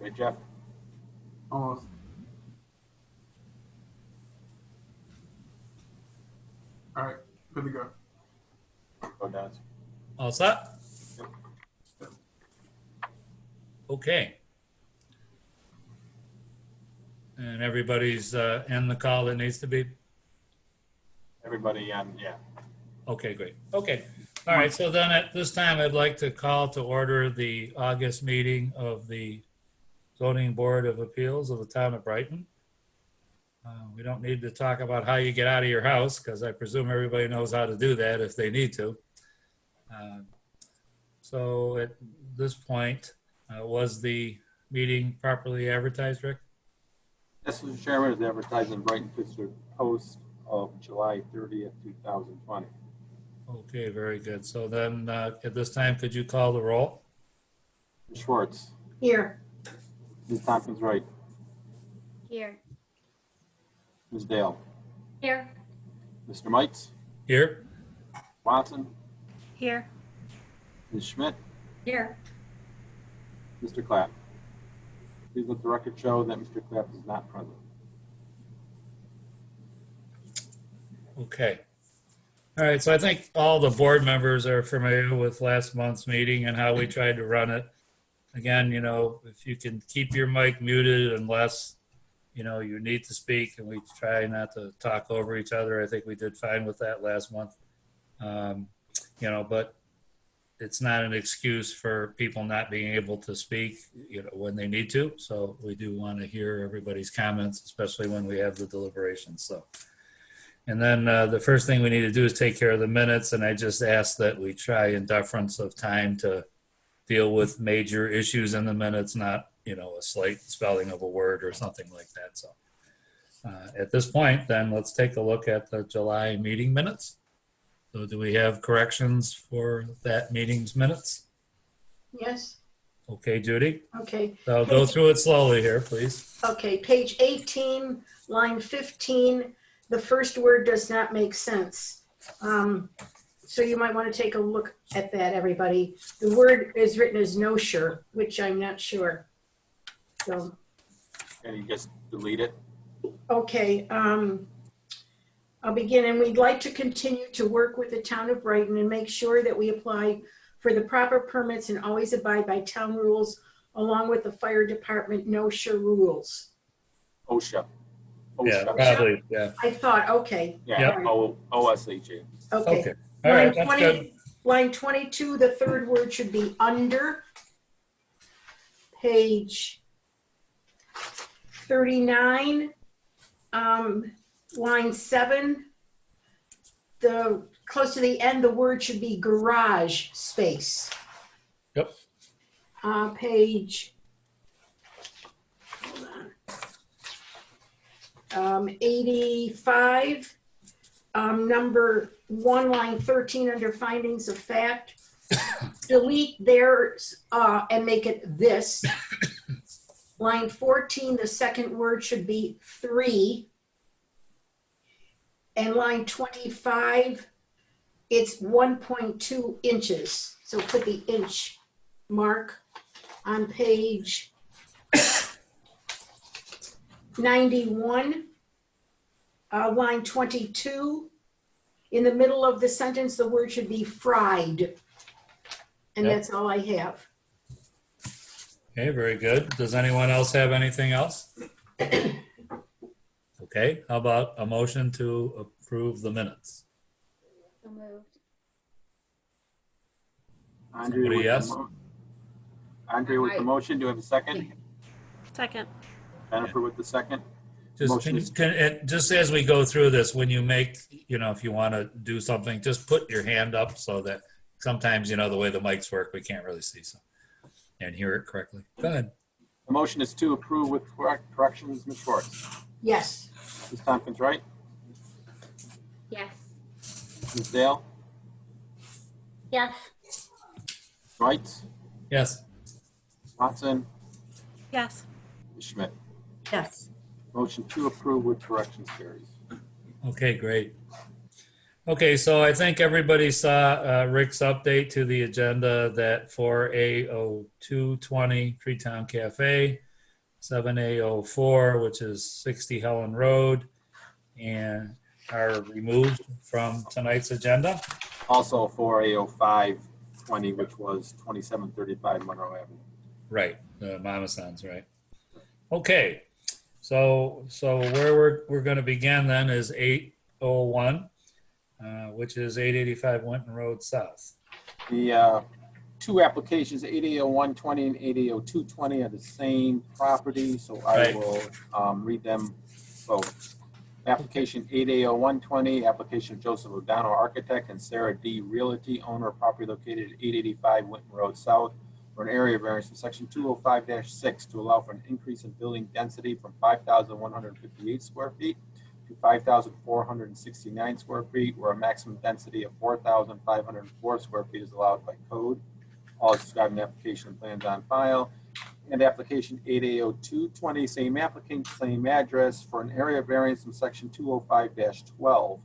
Okay, Jeff? Almost. All right, good to go. Go, Dennis. All set? Yep. Okay. And everybody's in the call that needs to be? Everybody, yeah. Okay, great. Okay. All right, so then at this time, I'd like to call to order the August meeting of the Zoning Board of Appeals of the Town of Brighton. We don't need to talk about how you get out of your house, because I presume everybody knows how to do that if they need to. So at this point, was the meeting properly advertised, Rick? Yes, Mr. Chairman, is advertised in Brighton Pittsburgh Post of July 30th, 2020. Okay, very good. So then at this time, could you call the roll? Ms. Schwartz, Here. Ms. Tompkins Wright, Here. Ms. Dale, Here. Mr. Mites, Here? Watson, Here. Ms. Schmidt, Here. Mr. Clapp. Please let the record show that Mr. Clapp is not present. Okay. All right, so I think all the board members are familiar with last month's meeting and how we tried to run it. Again, you know, if you can keep your mic muted unless, you know, you need to speak, and we try not to talk over each other. I think we did fine with that last month. You know, but it's not an excuse for people not being able to speak, you know, when they need to. So we do want to hear everybody's comments, especially when we have the deliberations. So. And then the first thing we need to do is take care of the minutes, and I just ask that we try in deference of time to deal with major issues in the minutes, not, you know, a slight spelling of a word or something like that. So at this point, then let's take a look at the July meeting minutes. So do we have corrections for that meeting's minutes? Yes. Okay, Judy. Okay. So go through it slowly here, please. Okay. Page 18, line 15. The first word does not make sense. So you might want to take a look at that, everybody. The word is written as no sure, which I'm not sure. So, Can you just delete it? okay. I'll begin, and we'd like to continue to work with the town of Brighton and make sure that we apply for the proper permits and always abide by town rules, along with the fire department no sure rules. OSHA. Yeah, OSHA. probably, yeah. I thought, okay. Yeah, Yep. OSHA. Okay. Okay. All right, Line that's good. Line 22, the third word should be under. Page 39, line 7, close to the end, the word should be garage space. Yep. Page 85, number 1, line 13, under findings of fact, delete theirs and make it this. Line 14, the second word should be 3. And line 25, it's 1.2 inches. So put the inch mark on page 91, line 22. In the middle of the sentence, the word should be fried. And Yep. that's all I have. Okay, very good. Does anyone else have anything else? Okay, how about a motion to approve the minutes? So moved. Andre Somebody with yes? Andre with the motion. Do you have a second? Second. Jennifer with the second. Just, Motion. just as we go through this, when you make, you know, if you want to do something, just put your hand up so that sometimes, you know, the way the mics work, we can't really see so and hear it correctly. Go ahead. The motion is to approve with corrections. Ms. Schwartz. Yes. Ms. Tompkins Wright. Yes. Ms. Dale. Yes. Wright. Yes. Watson. Yes. Ms. Schmidt. Yes. Motion to approve with corrections carries. Okay, great. Okay, so I think everybody saw Rick's update to the agenda that for A0220 Freetown Cafe, 7A04, which is 60 Helen Road, and are removed from tonight's agenda. Also for A0520, which was 2735 Monroe Avenue. Right, the Mama Sons, right? Okay, so where we're going to begin then is 801, which is 885 Winton Road South. The two applications, 8A0120 and 8A0220, are the same property, so I Right. will read them both. Application 8A0120, application of Joseph O'Donnell, architect, and Sarah D. Realty, owner of property located at 885 Winton Road South, for an area variance from section 205-6 to allow for an increase in building density from 5,158 square feet to 5,469 square feet, where a maximum density of 4,504 square feet is allowed by code. All is described in the application and plans on file. And application 8A0220, same applicant, same address, for an area variance from section 205-12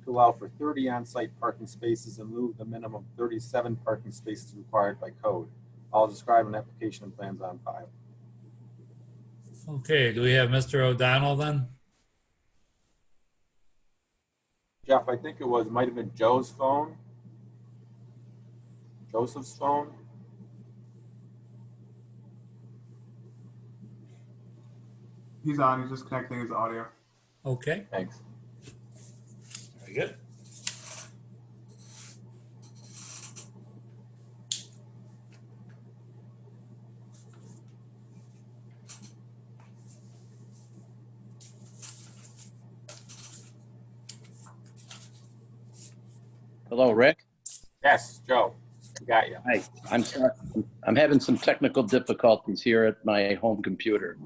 to allow for 30 on-site parking spaces in lieu of the minimum 37 parking spaces required by code. All is described in the application and plans on file. Okay, do we have Mr. O'Donnell then? Jeff, I think it might have been Joe's phone. Joseph's phone. He's on. He's just connecting his audio. Okay, Thanks. very good. Hello, Rick. Yes, Joe, we got you. Hi. I'm sorry. I'm having some technical difficulties here at my home computer.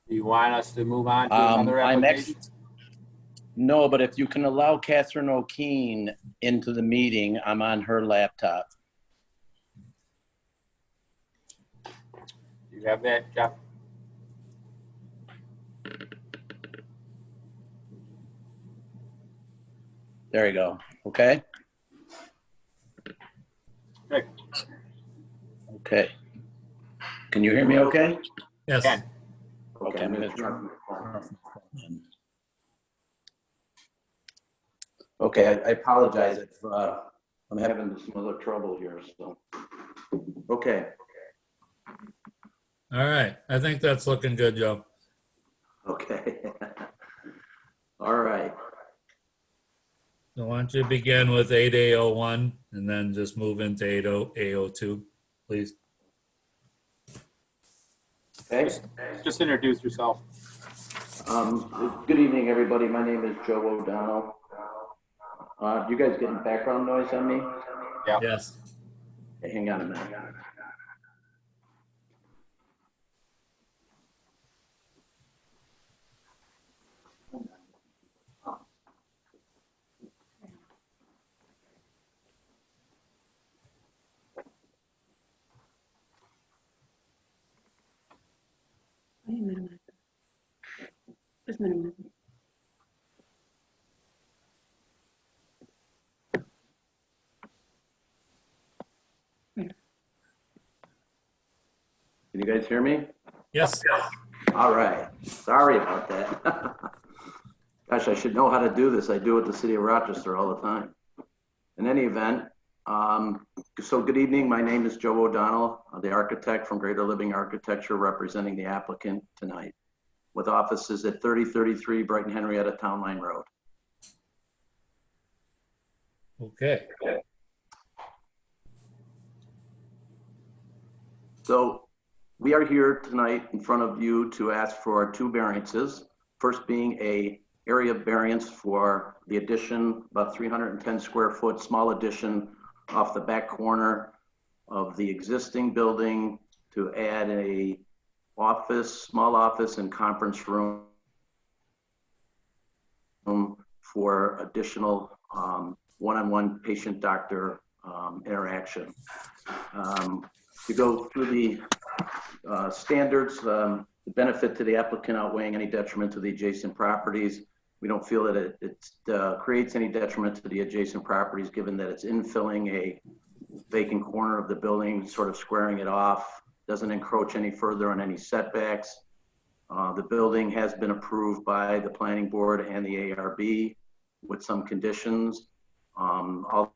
Do you want us to move on to another I'm application? No, but if you can allow Catherine O'Keen into the meeting, I'm on her laptop. You have that, Jeff? There you go. Okay. Good. Okay. Can you hear me okay? Yes. Ken. Okay. I'm gonna try. Okay. I apologize if I'm having some other trouble here. So. Okay. All right, I think that's looking good, Joe. Okay. All right. So why don't you begin with 8A01 and then just move into 8A02, please. Okay. Just introduce yourself. Good evening, everybody. My name is Joe O'Donnell. You guys getting background noise on me? Yeah. Yes. Okay, hang on a minute. Just minimize it. Can you guys hear me? Yes. All right. Sorry about that. Gosh, I should know how to do this. I do it at the City of Rochester all the time. In any event, so good evening. My name is Joe O'Donnell, the architect from Greater Living Architecture, representing the applicant tonight, with offices at 3033 Brighton Henrietta Town Line Road. Okay. So we are here tonight in front of you to ask for two variances. First being a area variance for the addition, about 310 square foot, small addition off the back corner of the existing building to add a office, small office and conference room for additional one-on-one patient-doctor interaction. To go through the standards, the benefit to the applicant outweighing any detriment to the adjacent properties. We don't feel that it creates any detriment to the adjacent properties, given that it's infilling a vacant corner of the building, sort of squaring it off. doesn't encroach any further on any setbacks. The building has been approved by the planning board and the ARB with some conditions. All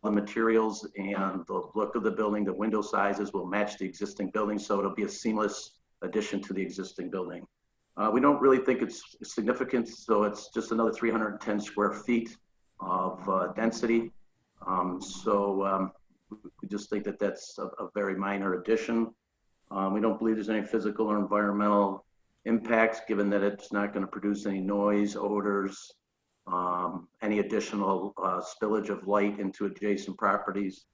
the materials and the look of the building, the window sizes will match the existing building, so it'll be a seamless addition to the existing building. We don't really think it's significant, so it's just another 310 square feet of density. We just think that that's a very minor addition. We don't believe there's any physical or environmental impacts, given that it's not going to produce any noise, odors, any additional spillage of light into adjacent properties.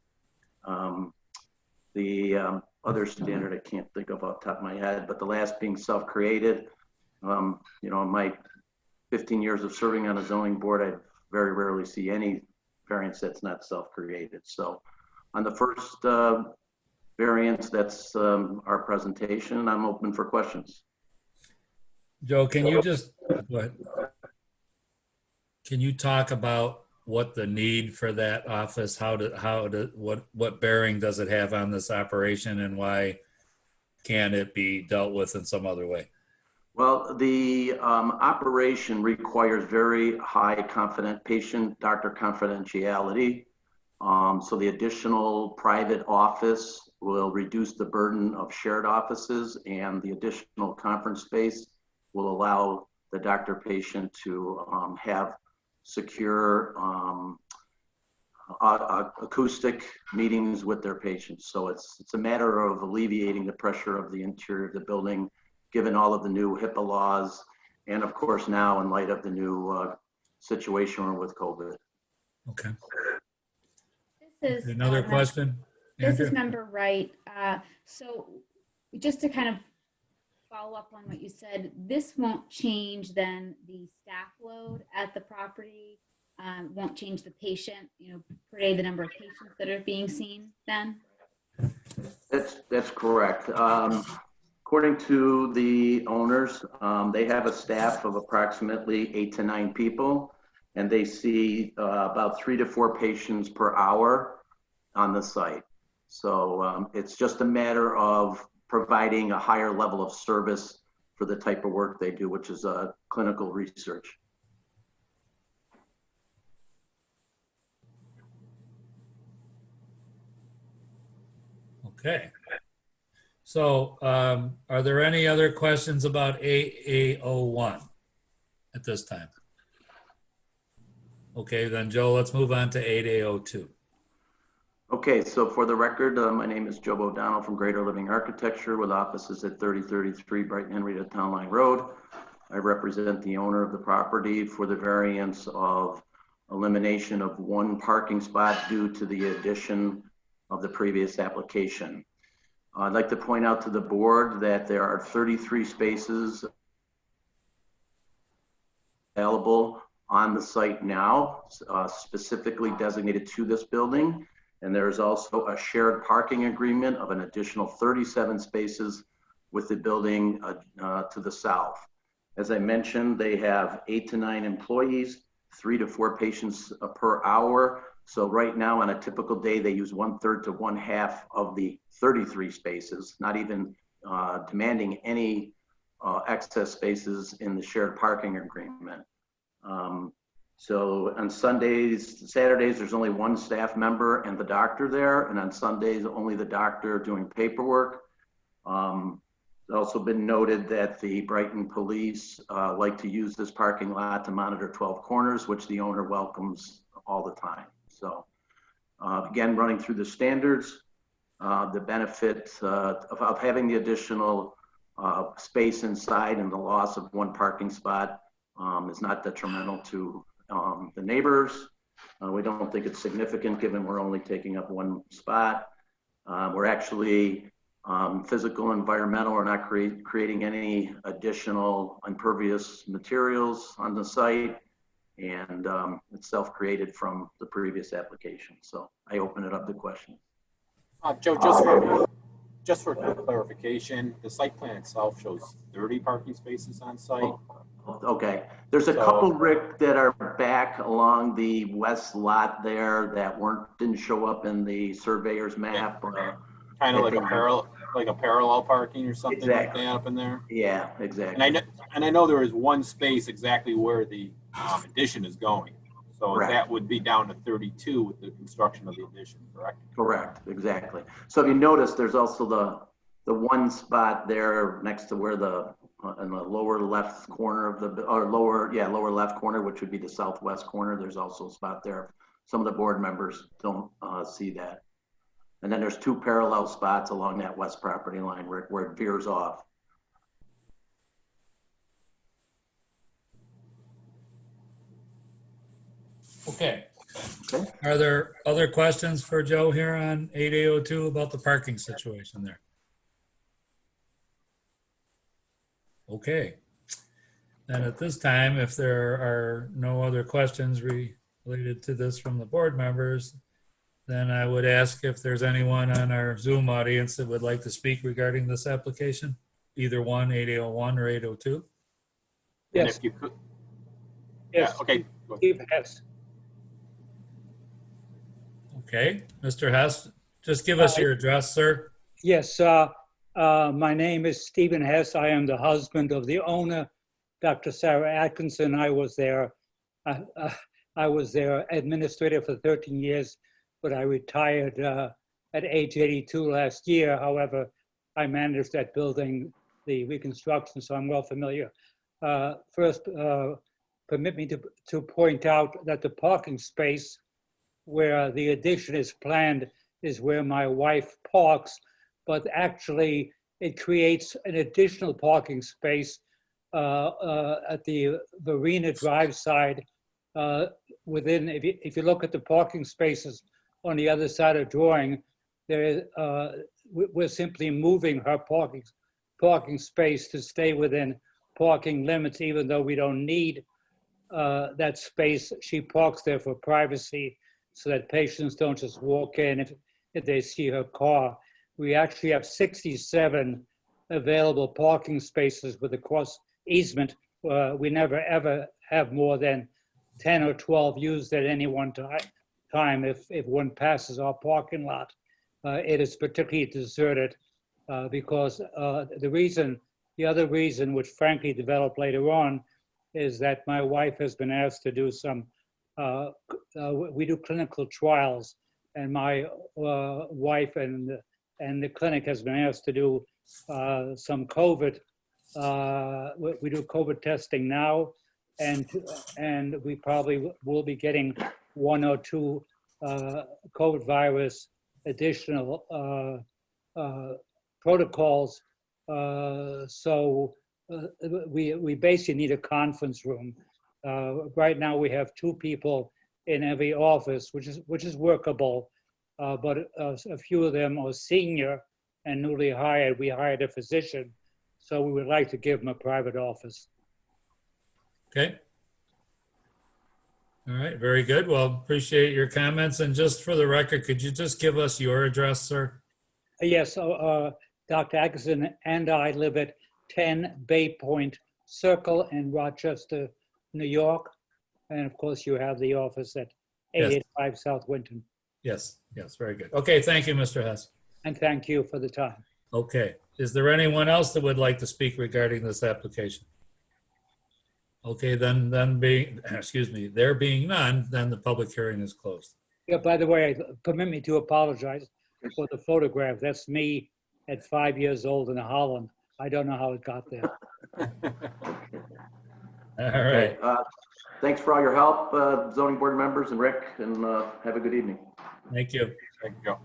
The other standard I can't think of off the top of my head, but the last being self-created. In my 15 years of serving on a zoning board, I very rarely see any variance that's not self-created. So on the first variance, that's our presentation. I'm open for questions. Joe, can you just, go ahead. Can you talk about what the need for that office, what bearing does it have on this operation, and why can't it be dealt with in some other way? Well, the operation requires very high patient-doctor confidentiality. So the additional private office will reduce the burden of shared offices, and the additional conference space will allow the doctor-patient to have secure acoustic meetings with their patients. So it's a matter of alleviating the pressure of the interior of the building, given all of the new HIPAA laws, and of course now in light of the new situation with COVID. Okay. This is Another question? This Andrew? is member Wright. So just to kind of follow up on what you said, this won't change then the staff load at the property, won't change the patient, per day, the number of patients that are being seen then? That's correct. According to the owners, they have a staff of approximately 8 to 9 people, and they see about 3 to 4 patients per hour on the site. So it's just a matter of providing a higher level of service for the type of work they do, which is clinical research. Okay. So are there any other questions about AA01 at this time? Okay, then Joe, let's move on to 8A02. Okay, so for the record, my name is Joe O'Donnell from Greater Living Architecture with offices at 3033 Brighton Henrietta Town Line Road. I represent the owner of the property for the variance of elimination of 1 parking spot due to the addition of the previous application. I'd like to point out to the board that there are 33 spaces available on the site now, specifically designated to this building. And there is also a shared parking agreement of an additional 37 spaces with the building to the south. As I mentioned, they have 8 to 9 employees, 3 to 4 patients per hour. So right now on a typical day, they use 1/3 to 1/2 of the 33 spaces, not even demanding any excess spaces in the shared parking agreement. So on Sundays, Saturdays, there's only 1 staff member and the doctor there. And on Sundays, only the doctor doing paperwork. It's also been noted that the Brighton police like to use this parking lot to monitor 12 corners, which the owner welcomes all the time. So again, running through the standards, the benefit of having the additional space inside and the loss of 1 parking spot is not detrimental to the neighbors. We don't think it's significant given we're only taking up 1 spot. We're actually physical, environmental, we're not creating any additional impervious materials on the site, and it's self-created from the previous application. So I open it up to questions. Joe, just for clarification, the site plan itself shows 30 parking spaces on site. Okay. There's a So- couple, Rick, that are back along the west lot there that didn't show up in the surveyor's map. Kind I of like think- a parallel parking or something like Exactly. that up in there. Yeah, And exactly. I know there is one space exactly where the addition is going. So Correct. that would be down to 32 with the construction of the addition, correct? Correct, exactly. So if you notice, there's also the one spot there next to where in the lower left corner of lower left corner, which would be the southwest corner. There's also a spot there. Some of the board members don't see that. And then there's two parallel spots along that west property line where it veers off. Okay. Okay. Are there other questions for Joe here on 8802 about the parking situation there? Okay. And at this time, if there are no other questions related to this from the board members, then I would ask if there's anyone on our Zoom audience that would like to speak regarding this application, either 8801 or 802. And Yes, if you could, yes, yeah, okay. Go ahead. Steve Hess. Okay, Mr. Hess, just give us your address, sir. Yes, my name is Stephen Hess. I am the husband of the owner, Dr. Sarah Atkinson. I was their administrator for 13 years, but I retired at age 82 last year. However, I managed that building, the reconstruction, so I'm well familiar. First, permit me to point out that the parking space where the addition is planned is where my wife parks, but actually it creates an additional parking space at the Marina Drive side. If you look at the parking spaces on the other side of drawing, we're simply moving her parking space to stay within parking limits, even though we don't need that space. She parks there for privacy, so that patients don't just walk in if they see her car. We actually have 67 available parking spaces with a cross easement. We never ever have more than 10 or 12 used at any one time if one passes our parking lot. It is particularly deserted because the other reason, which frankly developed later on, is that my wife has been asked to do some we do clinical trials, and my wife and the clinic has been asked to do some COVID. We do COVID testing now, and we probably will be getting 1 or 2 COVID virus additional protocols. So we basically need a conference room. Right now we have 2 people in every office, which is workable, but a few of them are senior and newly hired. We hired a physician, so we would like to give them a private office. Okay. All right, very good. Well, appreciate your comments. And just for the record, could you just give us your address, sir? Yes, Dr. Atkinson and I live at 10 Bay Point Circle in Rochester, New York. And of course, you have the office at 885 South Winton. Yes, yes, very good. Okay, thank you, Mr. Hess. And thank you for the time. Okay, is there anyone else that would like to speak regarding this application? Okay, then there being none, then the public hearing is closed. Yeah, by the way, permit me to apologize for the photograph. That's me at 5 years old in Holland. I don't know how it got there. All right. Thanks for all your help, zoning board members and Rick, and have a good evening. Thank you. Thank you.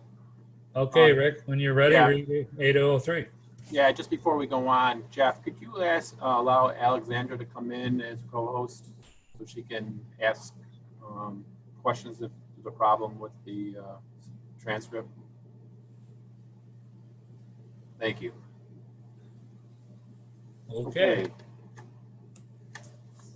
Okay, Rick, when you're ready, Yeah. read 8003. Yeah, just before we go on, Jeff, could you allow Alexandra to come in as co-host so she can ask questions if there's a problem with the transcript? Thank you. Okay.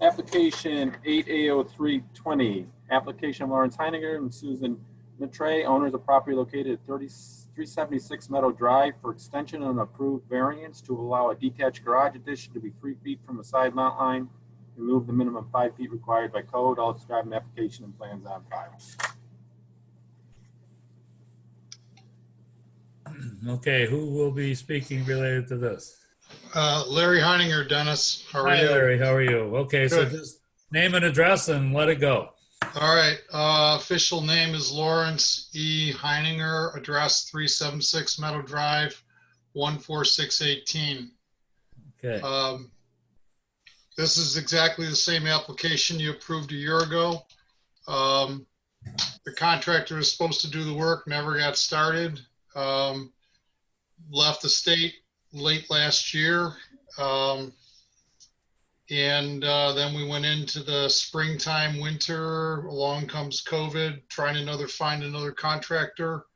Application 8A0320, application Lawrence Heiniger and Susan Matre, owners of property located at 376 Meadow Drive for extension of an approved variance to allow a detached garage addition to be 3 feet from the side lot line remove the minimum 5 feet required by code. All described in application and plans on file. Okay, who will be speaking related to this? Larry Heininger, Dennis, how are Hi, you? Larry, how are you? Okay, so Good. just name and address and let it go. All right, official name is Lawrence E. Heininger, address 376 Meadow Drive, 14618. Okay, This is exactly the same application you approved a year ago. The contractor was supposed to do the work, never got started. Left the state late last year. Then we went into the springtime, winter, along comes COVID, trying to find another contractor.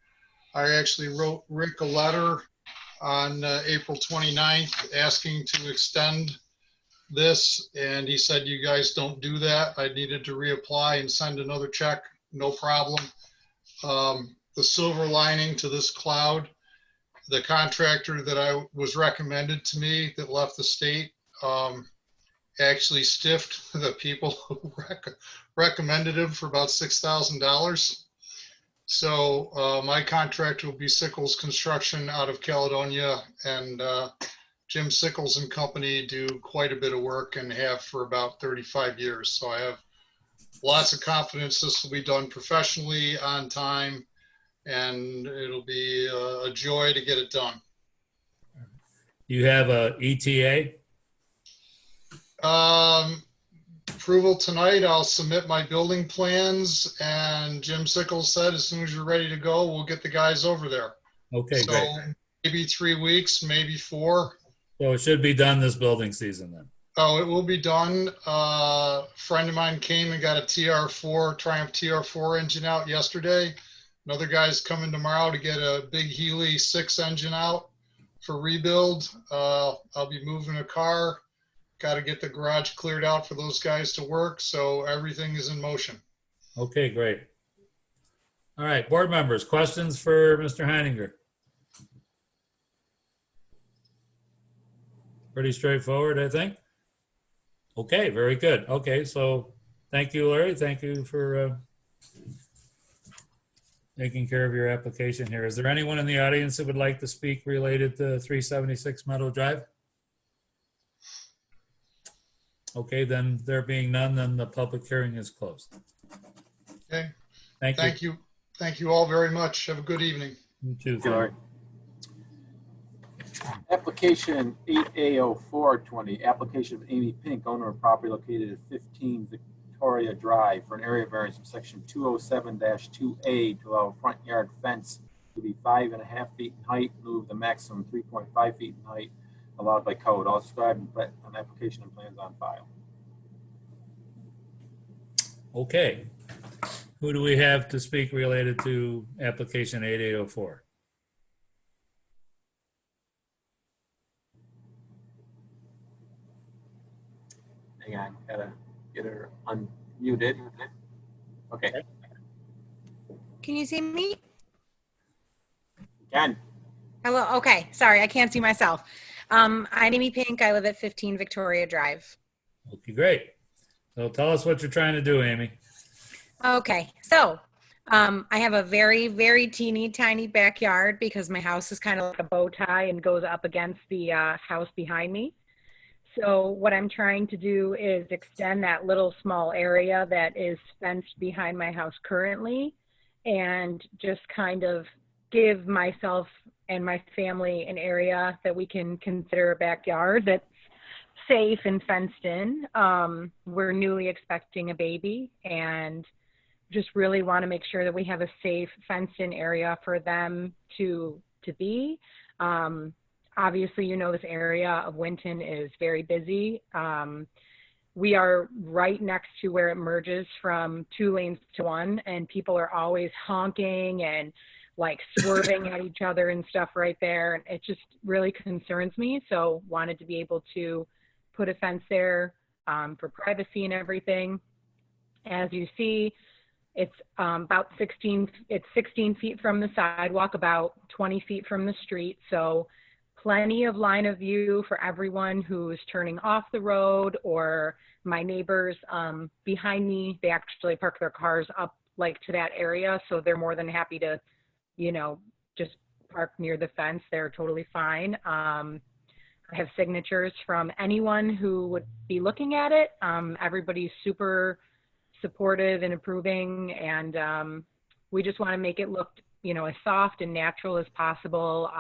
I actually wrote Rick a letter on April 29th asking to extend this, and he said, you guys don't do that. I needed to reapply and send another check, no problem. The silver lining to this cloud, the contractor that I was recommended to me that left the state, actually stiffed the people who recommended him for about $6,000. So my contractor will be Sickles Construction out of Caledonia, and Jim Sickles and Company do quite a bit of work and have for about 35 years. So I have lots of confidence this will be done professionally, on time, and it'll be a joy to get it done. you have a ETA? Approval tonight, I'll submit my building plans, and Jim Sickles said as soon as you're ready to go, we'll get the guys over there. Okay, So great. maybe 3 weeks, maybe 4. So it should be done this building season then. Oh, it will be done. A friend of mine came and got a TR4, Triumph TR4 engine out yesterday. Another guy's coming tomorrow to get a big Healy 6 engine out for rebuild. I'll be moving a car. Got to get the garage cleared out for those guys to work. So everything is in motion. Okay, great. All right, board members, questions for Mr. Heininger? Pretty straightforward, I think. Okay, very good. Okay, so thank you, Larry. Thank you for taking care of your application here. Is there anyone in the audience that would like to speak related to 376 Meadow Drive? Okay, then there being none, then the public hearing is closed. Okay. Thank you. Thank you. Thank you all very much. Have a good evening. You too. Sorry. Application 8A0420, application of Amy Pink, owner of property located at 15 Victoria Drive for an area variance from section 207-2A to allow a front yard fence to be 5.5 feet in height, in lieu of the maximum 3.5 feet in height allowed by code. All described on application and plans on file. Okay. Who do we have to speak related to application 8804? Hang on, gotta get her unmuted. Okay, Can you see me? Ken. Hello. Okay. Sorry, I can't see myself. I'm Amy Pink. I live at 15 Victoria Drive. Okay, great. So tell us what you're trying to do, Amy. Okay. So I have a very, very teeny tiny backyard because my house is kind of like a bow tie and goes up against the house behind me. So what I'm trying to do is extend that little small area that is fenced behind my house currently and just kind of give myself and my family an area that we can consider a backyard that's safe and fenced in. We're newly expecting a baby and just really want to make sure that we have a safe fenced in area for them to be. Obviously, you know, this area of Winton is very busy. We are right next to where it merges from 2 lanes to 1, and people are always honking and like swerving at each other and stuff right there. And it just really concerns me. So wanted to be able to put a fence there for privacy and everything. As you see, it's about 16 feet from the sidewalk, about 20 feet from the street. So plenty of line of view for everyone who's turning off the road or my neighbors behind me, they actually park their cars up like to that area. So they're more than happy to, just park near the fence. They're totally fine. I have signatures from anyone who would be looking at it. Everybody's super supportive and approving, and we just want to make it look, as soft and natural as possible.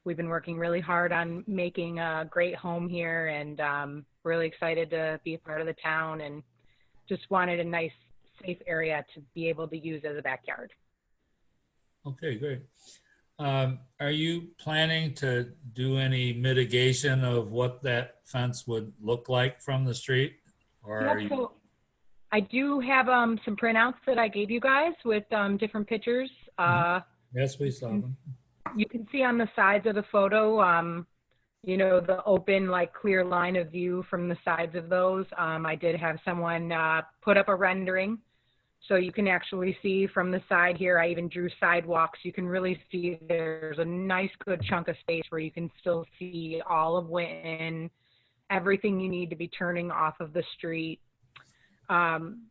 We've been working really hard on making a great home here, and really excited to be a part of the town, and just wanted a nice, safe area to be able to use as a backyard. Okay, great. Are you planning to do any mitigation of what that fence would look like from the street? Or are Yep, you? so I do have some printouts that I gave you guys with different pictures. Yes, we saw them. You can see on the sides of the photo, the open, like, clear line of view from the sides of those. I did have someone put up a rendering, so you can actually see from the side here. I even drew sidewalks. You can really see there's a nice, good chunk of space where you can still see all of Winton, everything you need to be turning off of the street.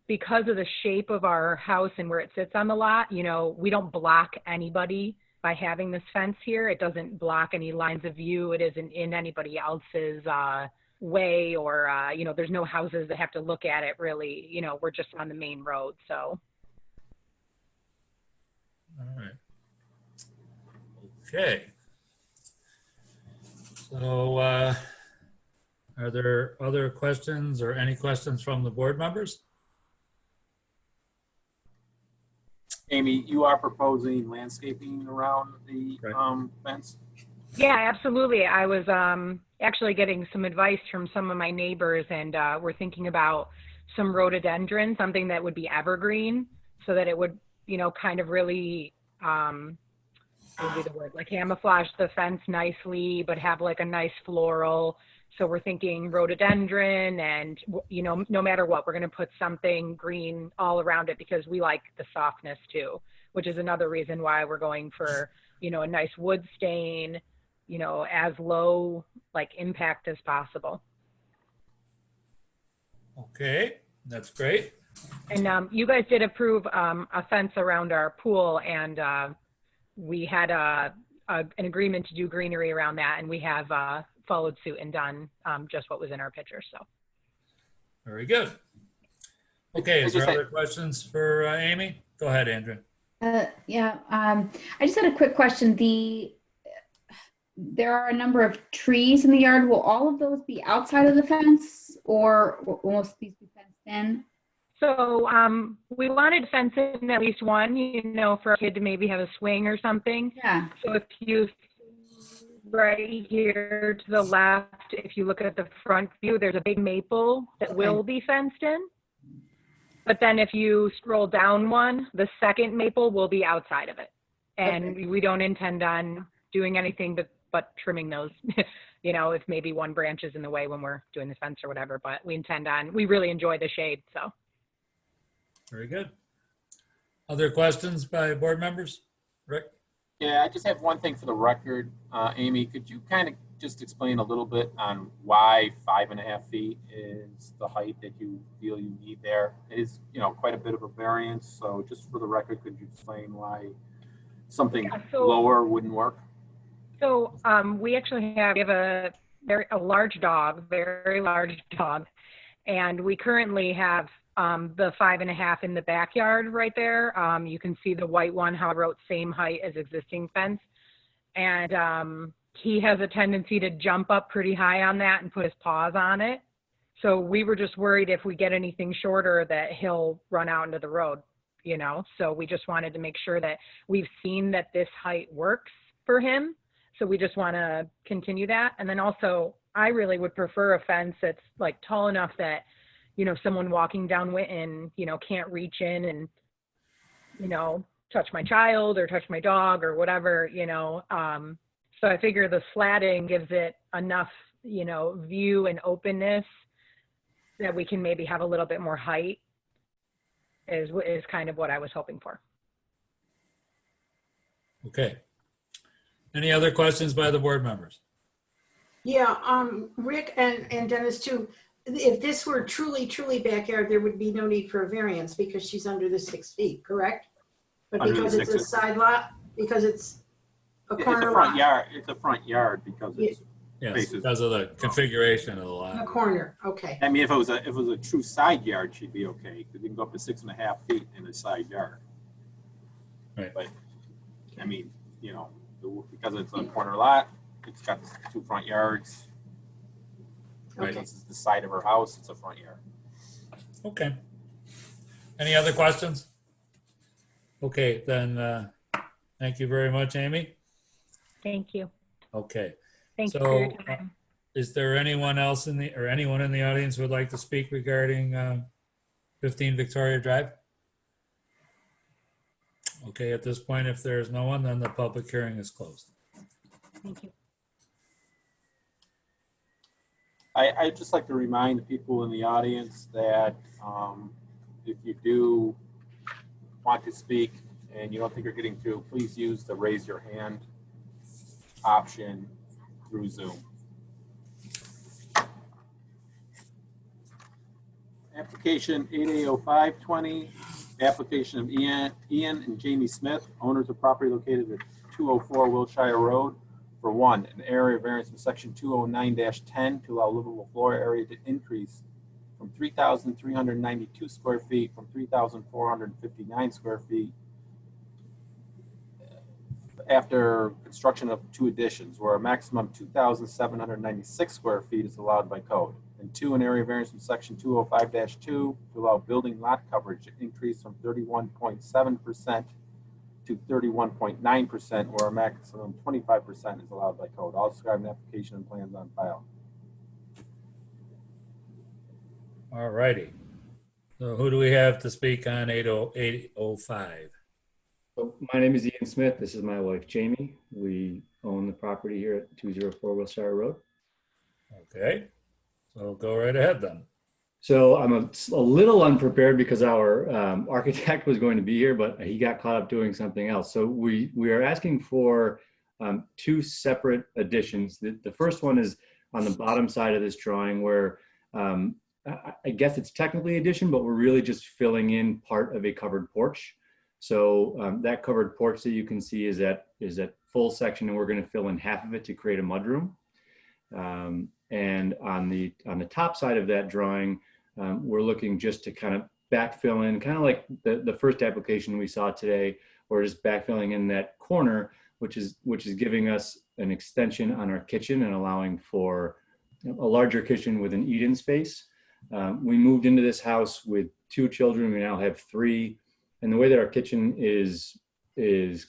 Because of the shape of our house and where it sits on the lot, we don't block anybody by having this fence here. It doesn't block any lines of view. It isn't in anybody else's way, or, there's no houses that have to look at it, really. We're just on the main road, so. All right. Okay. So are there other questions or any questions from the board members? Amy, you are proposing landscaping around the Right. fence? Yeah, absolutely. I was actually getting some advice from some of my neighbors, and we're thinking about some rhododendron, something that would be evergreen, so that it would, kind of really, what would be the word, like camouflage the fence nicely, but have like a nice floral. So we're thinking rhododendron, and, no matter what, we're going to put something green all around it, because we like the softness too, which is another reason why we're going for, a nice wood stain, as low impact as possible. Okay, that's great. And you guys did approve a fence around our pool, and we had an agreement to do greenery around that, and we have followed suit and done just what was in our picture. So Very good. Okay, is I there just other questions for Amy? Go ahead, Andrea. Yeah, I just had a quick question. There are a number of trees in the yard. Will all of those be outside of the fence, or will most of these be fenced in? So we wanted fence in at least one, for a kid to maybe have a swing or something. Yeah. So if you right here to the left, if you look at the front view, there's a big maple that will be fenced in. But then if you scroll down one, the second maple will be outside of it. And we don't intend on doing anything but trimming those, if maybe one branch is in the way when we're doing the fence or whatever, but we really enjoy the shade, so. Very good. Other questions by board members? Rick? Yeah, I just have one thing for the record. Amy, could you kind of just explain a little bit on why 5.5 feet is the height that you feel you need there? It is, quite a bit of a variance. So just for the record, could you explain why something lower wouldn't work? So we actually have a large dog, very large dog, and we currently have the 5.5 in the backyard right there. You can see the white one, how I wrote same height as existing fence. And he has a tendency to jump up pretty high on that and put his paws on it. So we were just worried if we get anything shorter that he'll run out into the road, So we just wanted to make sure that we've seen that this height works for him. So we just want to continue that. And then also, I really would prefer a fence that's tall enough that, someone walking down Winton, can't reach in and, touch my child or touch my dog or whatever, So I figure the slatting gives it enough, view and openness that we can maybe have a little bit more height is kind of what I was hoping for. Okay. Any other questions by the board members? Yeah, Rick and Dennis too. if this were truly, truly backyard, there would be no need for a variance because she's under the 6 feet, correct? But Under the because it's a 6 side lot, because it's a It's corner a front lot, yard, it's a front yard because it's Yes, Faces. because of the configuration of the a lot. corner, okay. I mean, if it was a true side yard, she'd be okay, because you can go up to 6.5 feet in a side yard. Right. But, I mean, you know, because it's a corner lot, it's got 2 front yards. Right. Okay. This is the side of her house, it's a front yard. Okay. Any other questions? Okay, then, thank you very much, Amy. Thank you. Okay. Thank you for your So, time. is there anyone else anyone in the audience who would like to speak regarding 15 Victoria Drive? Okay, at this point, if there's no one, then the public hearing is closed. Thank you. I'd just like to remind the people in the audience that if you do want to speak and you don't think you're getting through, please use the raise your hand option through Zoom. Application 8A0520, application of Ian and Jamie Smith, owners of property located at 204 Wilshire Road, for one, an area variance from section 209-10 to allow livable floor area to increase from 3,392 square feet from 3,459 square feet after construction of 2 additions, where a maximum 2,796 square feet is allowed by code. And 2, an area variance from section 205-2 to allow building lot coverage to increase from 31.7% to 31.9%, where a maximum 25% is allowed by code. All described in application and plans on file. All righty. So who do we have to speak on 805? So my name is Ian Smith. This is my wife, Jamie. We own the property here at 204 Wilshire Road. Okay, so go right ahead then. So I'm a little unprepared because our architect was going to be here, but he got caught up doing something else. So we are asking for 2 separate additions. The first one is on the bottom side of this drawing where I guess it's technically addition, but we're really just filling in part of a covered porch. So that covered porch that you can see is that full section, and we're going to fill in half of it to create a mudroom. And on the top side of that drawing, we're looking just to kind of backfill in, kind of like the first application we saw today, or just backfilling in that corner, which is giving us an extension on our kitchen and allowing for a larger kitchen with an eat-in space. We moved into this house with 2 children. We now have 3. And the way that our kitchen is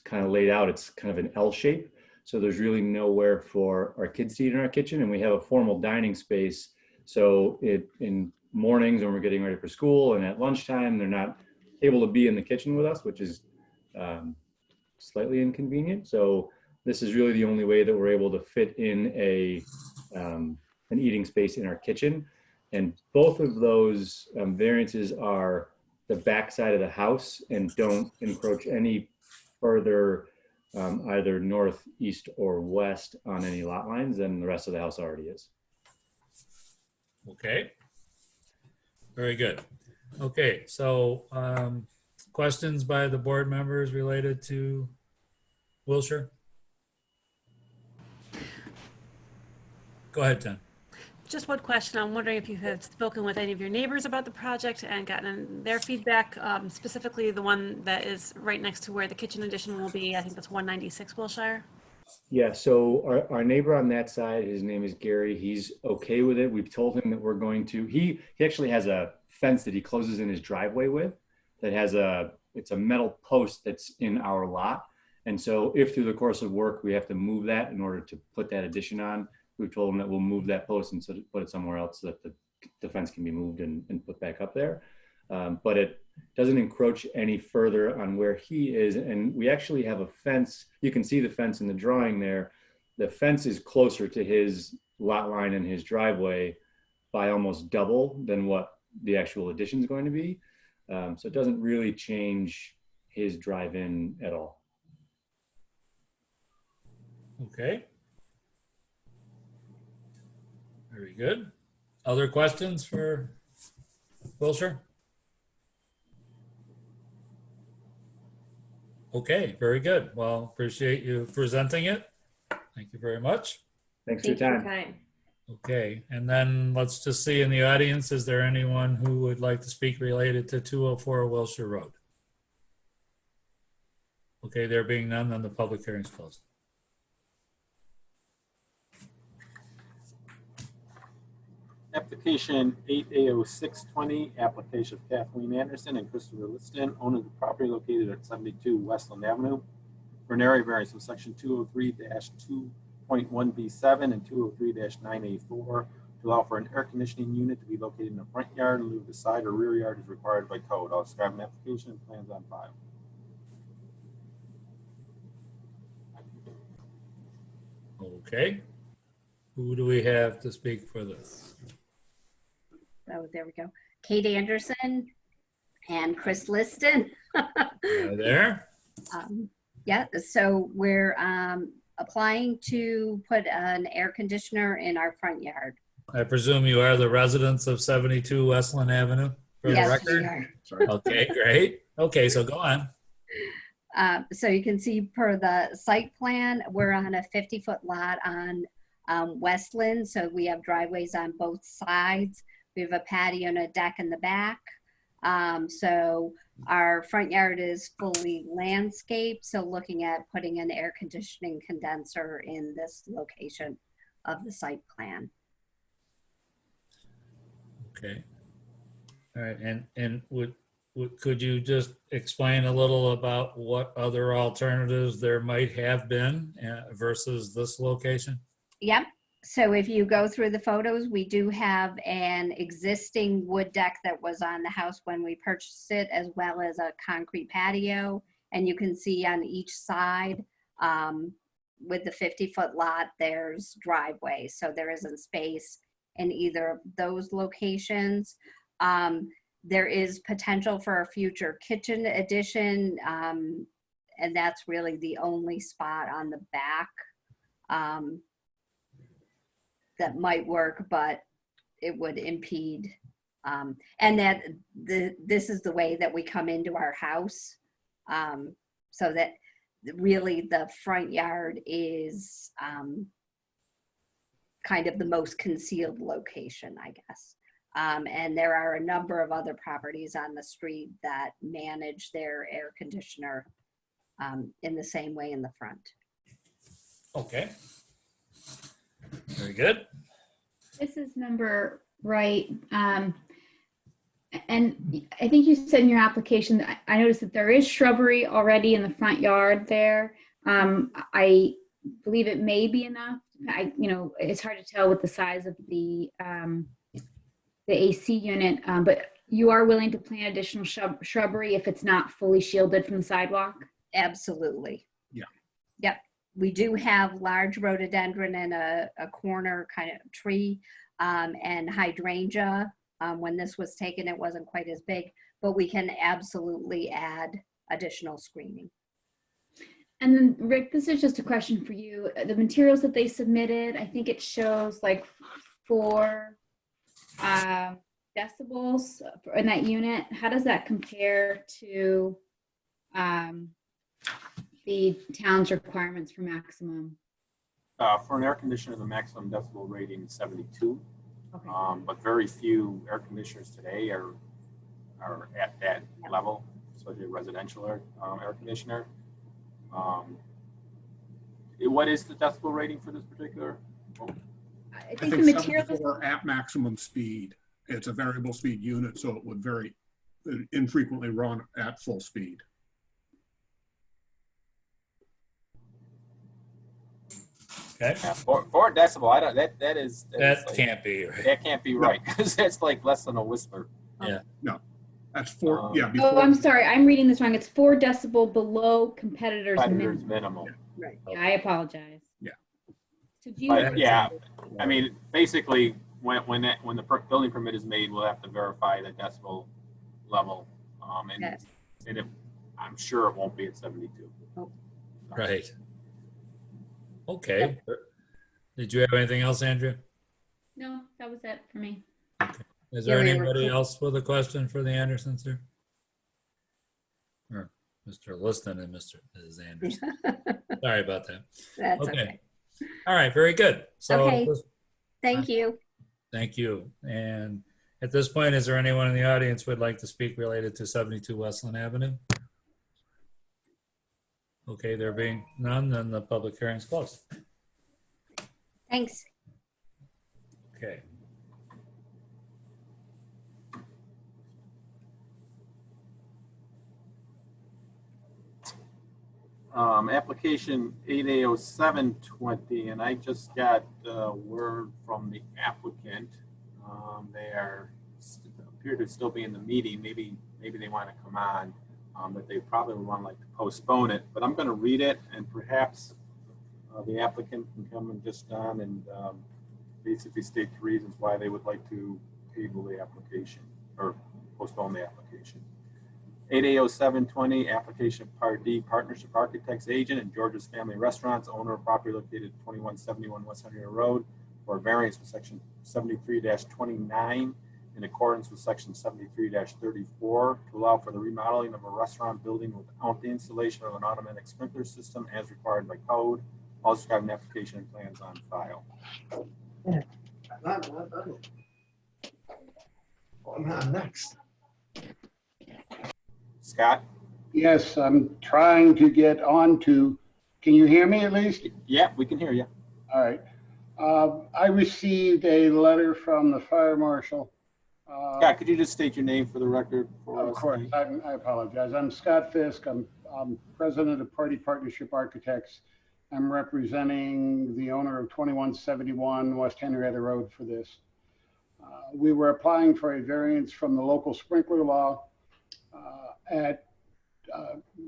kind of laid out, it's kind of an L shape. So there's really nowhere for our kids to eat in our kitchen. And we have a formal dining space. So in mornings when we're getting ready for school and at lunchtime, they're not able to be in the kitchen with us, which is slightly inconvenient. So this is really the only way that we're able to fit in an eating space in our kitchen. And both of those variances are the back side of the house and don't encroach any further either north, east, or west on any lot lines than the rest of the house already is. Okay. Very good. Okay, so questions by the board members related to Wilshire? Go ahead, Tim. Just one question. I'm wondering if you have spoken with any of your neighbors about the project and gotten their feedback, specifically the one that is right next to where the kitchen addition will be. I think that's 196 Wilshire. Yeah, so our neighbor on that side, his name is Gary. He's okay with it. We've told him that we're going to, he actually has a fence that he closes in his driveway with that has it's a metal post that's in our lot. And so if through the course of work, we have to move that in order to put that addition on, we've told him that we'll move that post and so put it somewhere else so that the fence can be moved and put back up there. But it doesn't encroach any further on where he is. And we actually have a fence. You can see the fence in the drawing there. The fence is closer to his lot line and his driveway by almost double than what the actual addition is going to be. So it doesn't really change his drive-in at all. Okay. Very good. Other questions for Wilshire? Okay, very good. Well, appreciate you presenting it. Thank you very much. Thanks for your time. Okay, and then let's just see in the audience, is there anyone who would like to speak related to 204 Wilshire Road? Okay, there being none, then the public hearing is closed. Application 8A0620, application of Kathleen Anderson and Christopher Liston, owner of the property located at 72 Westland Avenue, for an area variance of section 203-2.1B7 and 203-9A4 to allow for an air conditioning unit to be located in the front yard in lieu of the side or rear yard as required by code. I'll describe an application and plans on file. Okay, who do we have to speak for this? Oh, there we go. Kate Anderson and Chris Liston. There? Yeah, so we're applying to put an air conditioner in our front yard. I presume you are the residents of 72 Westland Avenue for the Yes, record? we are. Okay, great. Okay, so go on. So you can see per the site plan, we're on a 50-foot lot on Westland. So we have driveways on both sides. We have a patio and a deck in the back. So our front yard is fully landscaped. So looking at putting an air conditioning condenser in this location of the site plan. Okay. All right, and could you just explain a little about what other alternatives there might have been versus this location? Yep. So if you go through the photos, we do have an existing wood deck that was on the house when we purchased it, as well as a concrete patio. And you can see on each side with the 50-foot lot, there's driveways. So there isn't space in either of those locations. There is potential for a future kitchen addition, and that's really the only spot on the back that might work, but it would impede. And that this is the way that we come into our house, so that really the front yard is kind of the most concealed location, I guess. And there are a number of other properties on the street that manage their air conditioner in the same way in the front. Okay. Very good. This is number right. And I think you said in your application, I noticed that there is shrubbery already in the front yard there. I believe it may be enough. It's hard to tell with the size of the AC unit, but you are willing to plant additional shrubbery if it's not fully shielded from the sidewalk? Absolutely. Yeah. Yep. We do have large rhododendron and a corner kind of tree and hydrangea. When this was taken, it wasn't quite as big, but we can absolutely add additional screening. And then Rick, this is just a question for you. The materials that they submitted, I think it shows like 4 decibels in that unit. How does that compare to the town's requirements for maximum? For an air conditioner, the maximum decibel rating is 72. Okay. But very few air conditioners today are at that level, especially a residential air conditioner. What is the decibel rating for this particular? I think the material 74 at maximum speed. It's a variable speed unit, so it would very infrequently run at full speed. Okay. Yeah, 4 decibel. I don't. That is That like, can't be right. That can't be right, because that's like less than a whisper. Yeah. No, that's 4. Yeah. Oh, Before, I'm sorry. I'm reading this wrong. It's 4 decibel below competitors' Competitors minimum. minimum. Right. Yeah, I apologize. Yeah. So do you, But yeah, I mean, basically, when the building permit is made, we'll have to verify the decibel level, Yes. and if I'm sure it won't be at 72. Right. Okay. Did you have anything else, Andrea? no, that was it for me. Is there Yeah, we anybody were- else with a question for the Andersons here? Or Mr. Liston and Ms. Anderson? Sorry about that. That's Okay. okay. All right, very good. So Okay. Thank you. thank you. And at this point, is there anyone in the audience who would like to speak related to 72 Westland Avenue? Okay, there being none, then the public hearing is closed. Thanks. Okay. Application 8A0720, and I just got word from the applicant. They appear to still be in the meeting. Maybe they want to come on, but they probably would want to like to postpone it. But I'm going to read it, and perhaps the applicant can come and just on and basically state the reasons why they would like to table the application or postpone the application. 8A0720, application Part D, Partnership Architects Agent and George's Family Restaurants, owner of property located at 2171 West Henry Road, for variance with section 73-29 in accordance with section 73-34 to allow for the remodeling of a restaurant building without the installation of an automatic sprinkler system as required by code. Also got an application and plans on file. I'm on next. Scott? Yes, I'm trying to get on to, can you hear me at least? Yeah, we can hear you. All right. I received a letter from the fire marshal. Scott, could you just state your name for the record? Of course, I apologize. I'm Scott Fisk. I'm president of Party Partnership Architects. I'm representing the owner of 2171 West Henrietta Road for this. We were applying for a variance from the local sprinkler law. At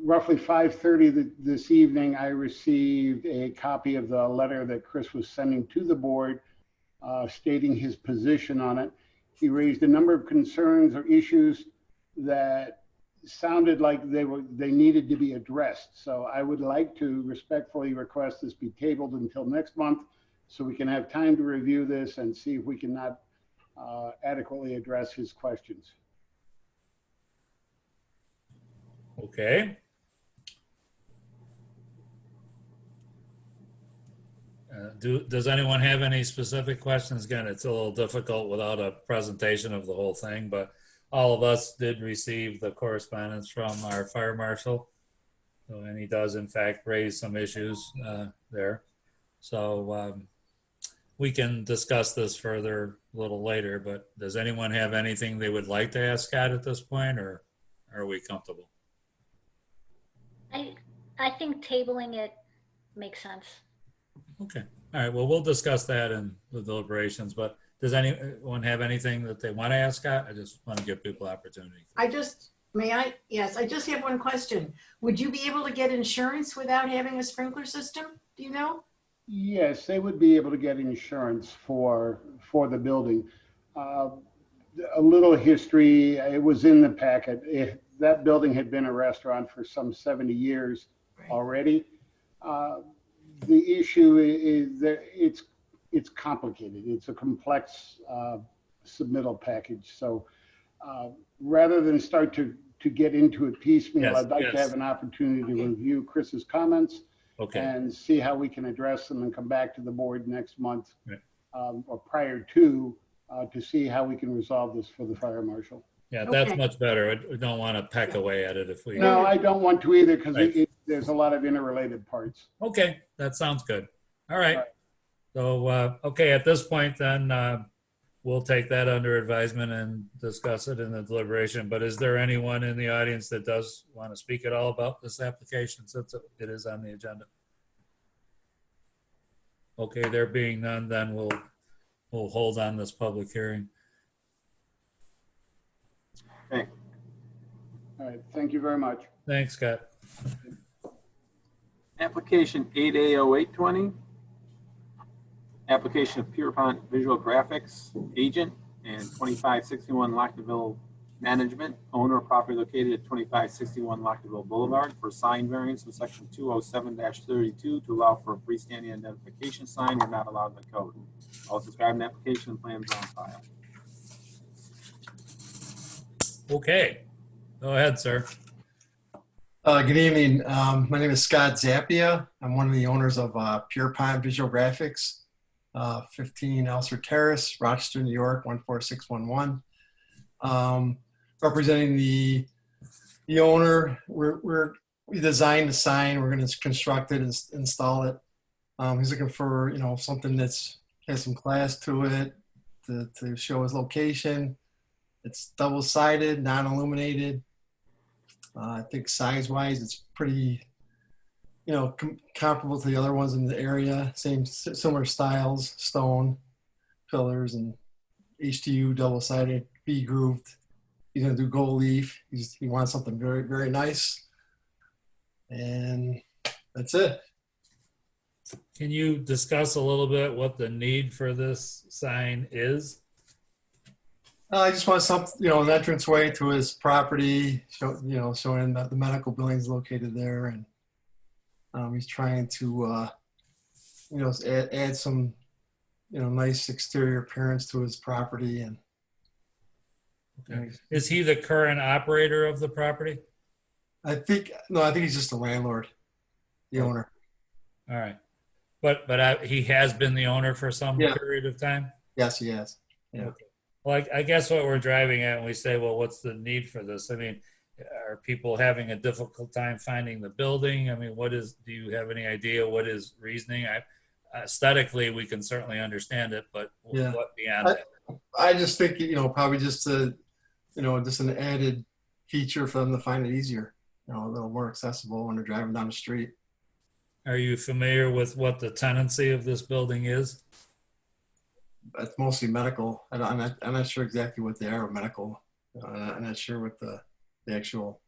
roughly 5:30 this evening, I received a copy of the letter that Chris was sending to the board, stating his position on it. He raised a number of concerns or issues that sounded like they needed to be addressed. So I would like to respectfully request this be tabled until next month, so we can have time to review this and see if we can not adequately address his questions. Okay. Does anyone have any specific questions? Again, it's a little difficult without a presentation of the whole thing, but all of us did receive the correspondence from our fire marshal. So, and he does in fact raise some issues there. So we can discuss this further a little later, but does anyone have anything they would like to ask Scott at this point, or are we comfortable? I think tabling it makes sense. Okay. All right. Well, we'll discuss that in the deliberations, but does anyone have anything that they want to ask Scott? I just want to give people opportunity. Yes, I just have one question. Would you be able to get insurance without having a sprinkler system? Do you know? Yes, they would be able to get insurance for the building. A little history, it was in the packet. If that building had been a restaurant for some 70 years already, the issue is that it's complicated. It's a complex submittal package. So rather than start to get into it piecemeal, I'd like to have an opportunity to review Chris's comments and see how we can address them and come back to the board next month or prior to see how we can resolve this for the fire marshal. Yeah, that's much better. We don't want to peck away at it if we. No, I don't want to either, because there's a lot of interrelated parts. Okay, that sounds good. All right. So, okay, at this point then, we'll take that under advisement and discuss it in the deliberation. But is there anyone in the audience that does want to speak at all about this application since it is on the agenda? Okay, there being none, then we'll hold on this public hearing. Okay. All right, thank you very much. Thanks, Scott. Application 8A0820. Application of Pierpont Visual Graphics Agent and 2561 Lockdeville Management, owner of property located at 2561 Lockdeville Boulevard, for sign variance with section 207-32 to allow for a freestanding identification sign where not allowed by code. Also described in application and plans on file. Okay, go ahead, sir. Good evening. My name is Scott Zappia. I'm one of the owners of Pure Pond Visual Graphics, 15 Elser Terrace, Rochester, New York, 14611. Representing the owner. We designed the sign. We're going to construct it and install it. He's looking for something that's has some class to it to show his location. It's double-sided, non-illuminated. I think size-wise, it's pretty, comparable to the other ones in the area. Similar styles, stone, pillars, and HTU double-sided, V-grooved. He's gonna do gold leaf. He wants something very, very nice. And that's it. Can you discuss a little bit what the need for this sign is? I just want something, an entranceway to his property, showing that the medical building is located there, and he's trying to, add some, nice exterior appearance to his property. And okay. Is he the current operator of the property? I think he's just a landlord, the owner. All right, but he has been the owner for some period of time. Yes, he has. Yeah. Okay. Well, I guess what we're driving at when we say, well, what's the need for this? I mean, are people having a difficult time finding the building? I mean, do you have any idea what is reasoning? Aesthetically, we can certainly understand it, but what beyond that? I just think, probably just an added feature for them to find it easier, a little more accessible when they're driving down the street. Are you familiar with what the tenancy of this building is? It's mostly medical. I'm not sure exactly what they are medical. I'm not sure what the actual.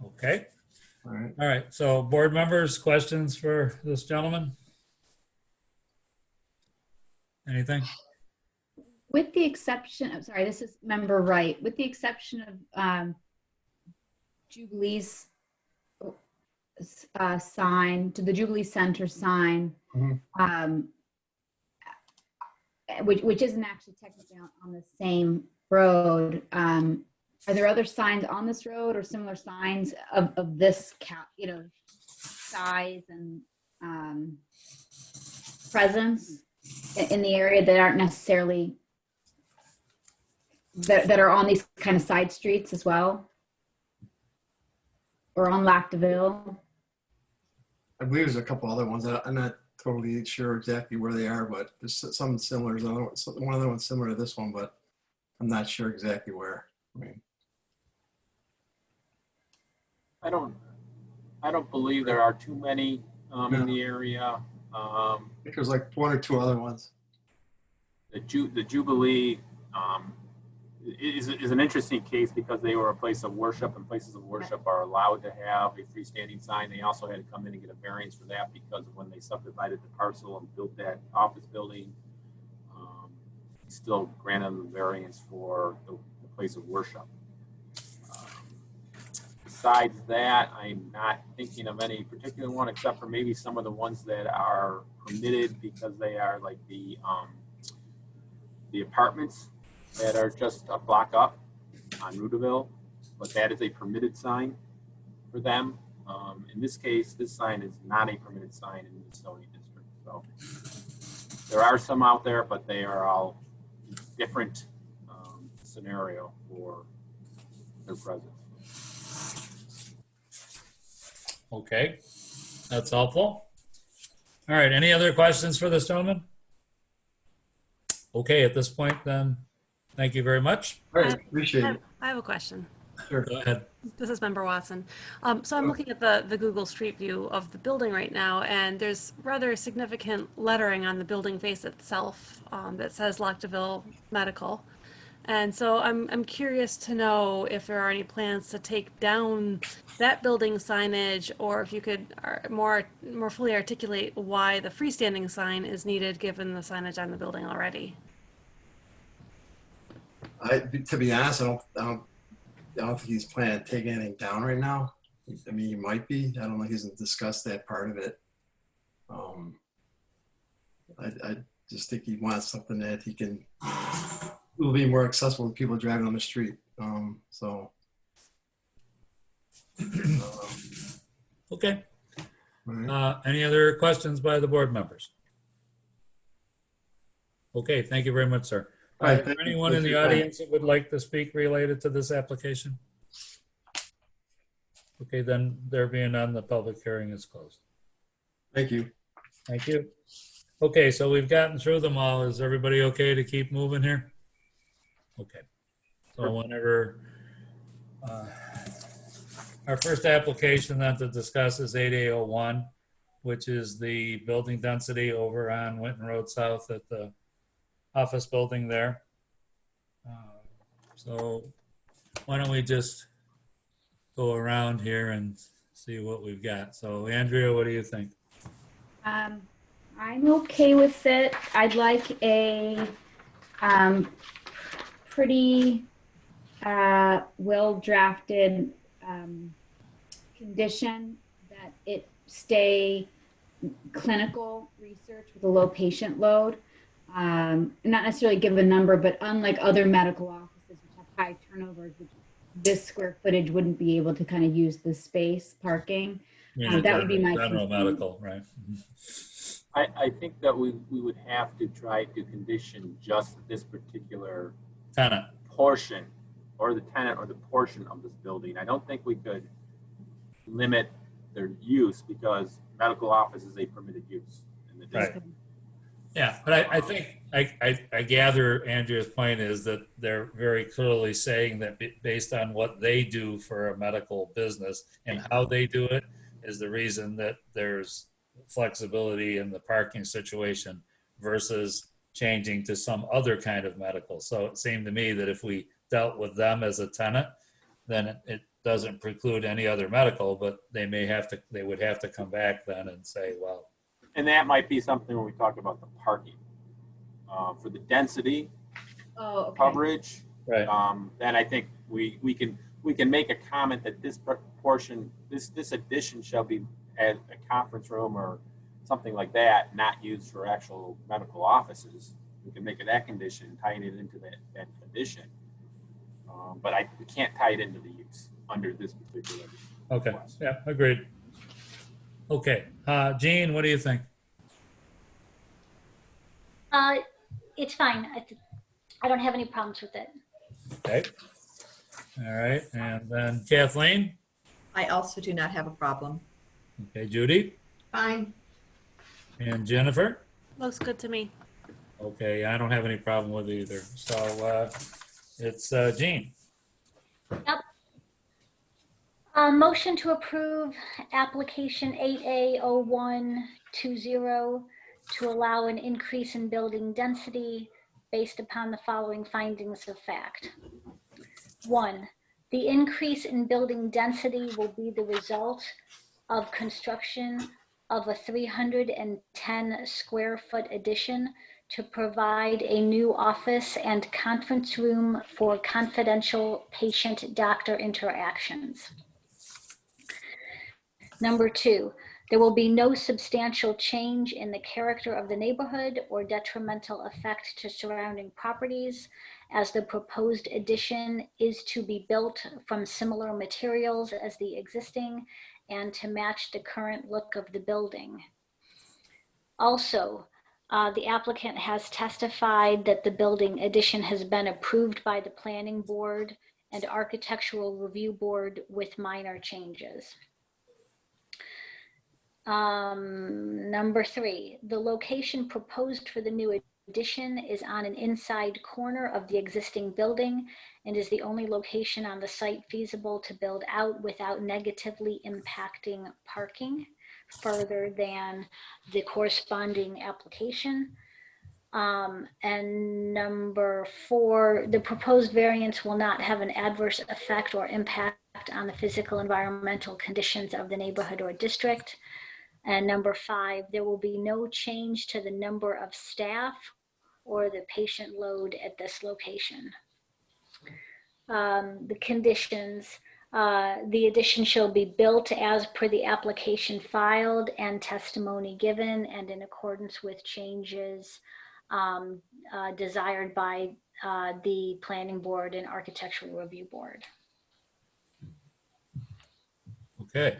Okay. All right. All right. So board members, questions for this gentleman? Anything? With the exception, I'm sorry, this is member Wright. With the exception of Jubilee's sign, to the Jubilee Center sign, which isn't actually technically on the same road. Are there other signs on this road or similar signs of this size and presence in the area that aren't necessarily that are on these kind of side streets as well, or on Lac DeVille? I believe there's a couple other ones that I'm not totally sure exactly where they are, but there's some similar. One other one's similar to this one, but I'm not sure exactly where. I mean, I don't believe there are too many in the area. I think there's like one or two other ones. The Jubilee is an interesting case because they were a place of worship, and places of worship are allowed to have a freestanding sign. They also had to come in and get a variance for that because of when they subdivided the parcel and built that office building. Still granted them the variance for the place of worship. Besides that, I'm not thinking of any particular one except for maybe some of the ones that are permitted because they are like the apartments that are just a block up on Rudeville, but that is a permitted sign for them. In this case, this sign is not a permitted sign in the zoning district. So there are some out there, but they are all different scenario for their presence. Okay, that's helpful. All right, any other questions for this gentleman? Okay, at this point then, thank you very much. All right, appreciate it. I have a question. Sure. Go ahead. This is Member Watson. So I'm looking at the Google Street View of the building right now, and there's rather significant lettering on the building face itself that says Lac DeVille Medical. And so I'm curious to know if there are any plans to take down that building signage, or if you could more fully articulate why the freestanding sign is needed given the signage on the building already. To be honest, I don't think he's planning to take anything down right now. I mean, he might be. I don't know. He hasn't discussed that part of it. I just think he wants something that he can will be more accessible to people driving on the street. Okay. All right. Any other questions by the board members? Okay, thank you very much, sir. All right, Is there thank you. anyone Thanks in for the your time. audience that would like to speak related to this application? Okay, then there being none, the public hearing is closed. Thank you. Thank you. Okay, so we've gotten through them all. Is everybody okay to keep moving here? Okay. So whenever, our first application then to discuss is 8801, which is the building density over on Winton Road South at the office building there. So why don't we just go around here and see what we've got. So Andrea, what do you think? I'm okay with it. I'd like a pretty well-drafted condition that it stay clinical research with a low patient load. Not necessarily give a number, but unlike other medical offices which have high turnovers, which this square footage wouldn't be able to kind of use the space parking. That would be my general concern. medical, right? I think that we would have to try to condition just this particular tenant portion, or the tenant or the portion of this building. I don't think we could limit their use because medical office is a permitted use in the district. Right. Yeah, but I think I gather Andrea's point is that they're very clearly saying that based on what they do for a medical business and how they do it is the reason that there's flexibility in the parking situation versus changing to some other kind of medical. So it seemed to me that if we dealt with them as a tenant, then it doesn't preclude any other medical, but they would have to come back then and say, well. And that might be something when we talk about the parking. For the density coverage, right. Then I think we can make a comment that this portion, this addition shall be at a conference room or something like that, not used for actual medical offices. We can make it that condition, tying it into that addition. But we can't tie it into the use under this particular. Okay, request. yeah, agreed. Okay, Jean, what do you think? It's fine. I don't have any problems with it. Okay. All right, and then Kathleen? I also do not have a problem. Okay, Judy? Fine. And Jennifer? Looks good to me. Okay, I don't have any problem with either. So it's Jean. Yep. Motion to approve application 8A0120 to allow an increase in building density based upon the following findings of fact. 1, the increase in building density will be the result of construction of a 310 square foot addition to provide a new office and conference room for confidential patient-doctor interactions. Number 2, there will be no substantial change in the character of the neighborhood or detrimental effect to surrounding properties, as the proposed addition is to be built from similar materials as the existing and to match the current look of the building. Also, the applicant has testified that the building addition has been approved by the Planning Board and Architectural Review Board with minor changes. Number 3, the location proposed for the new addition is on an inside corner of the existing building and is the only location on the site feasible to build out without negatively impacting parking further than the corresponding application. And number 4, the proposed variance will not have an adverse effect or impact on the physical environmental conditions of the neighborhood or district. And number 5, there will be no change to the number of staff or the patient load at this location. The conditions, the addition shall be built as per the application filed and testimony given and in accordance with changes desired by the planning board and architectural review board. Okay.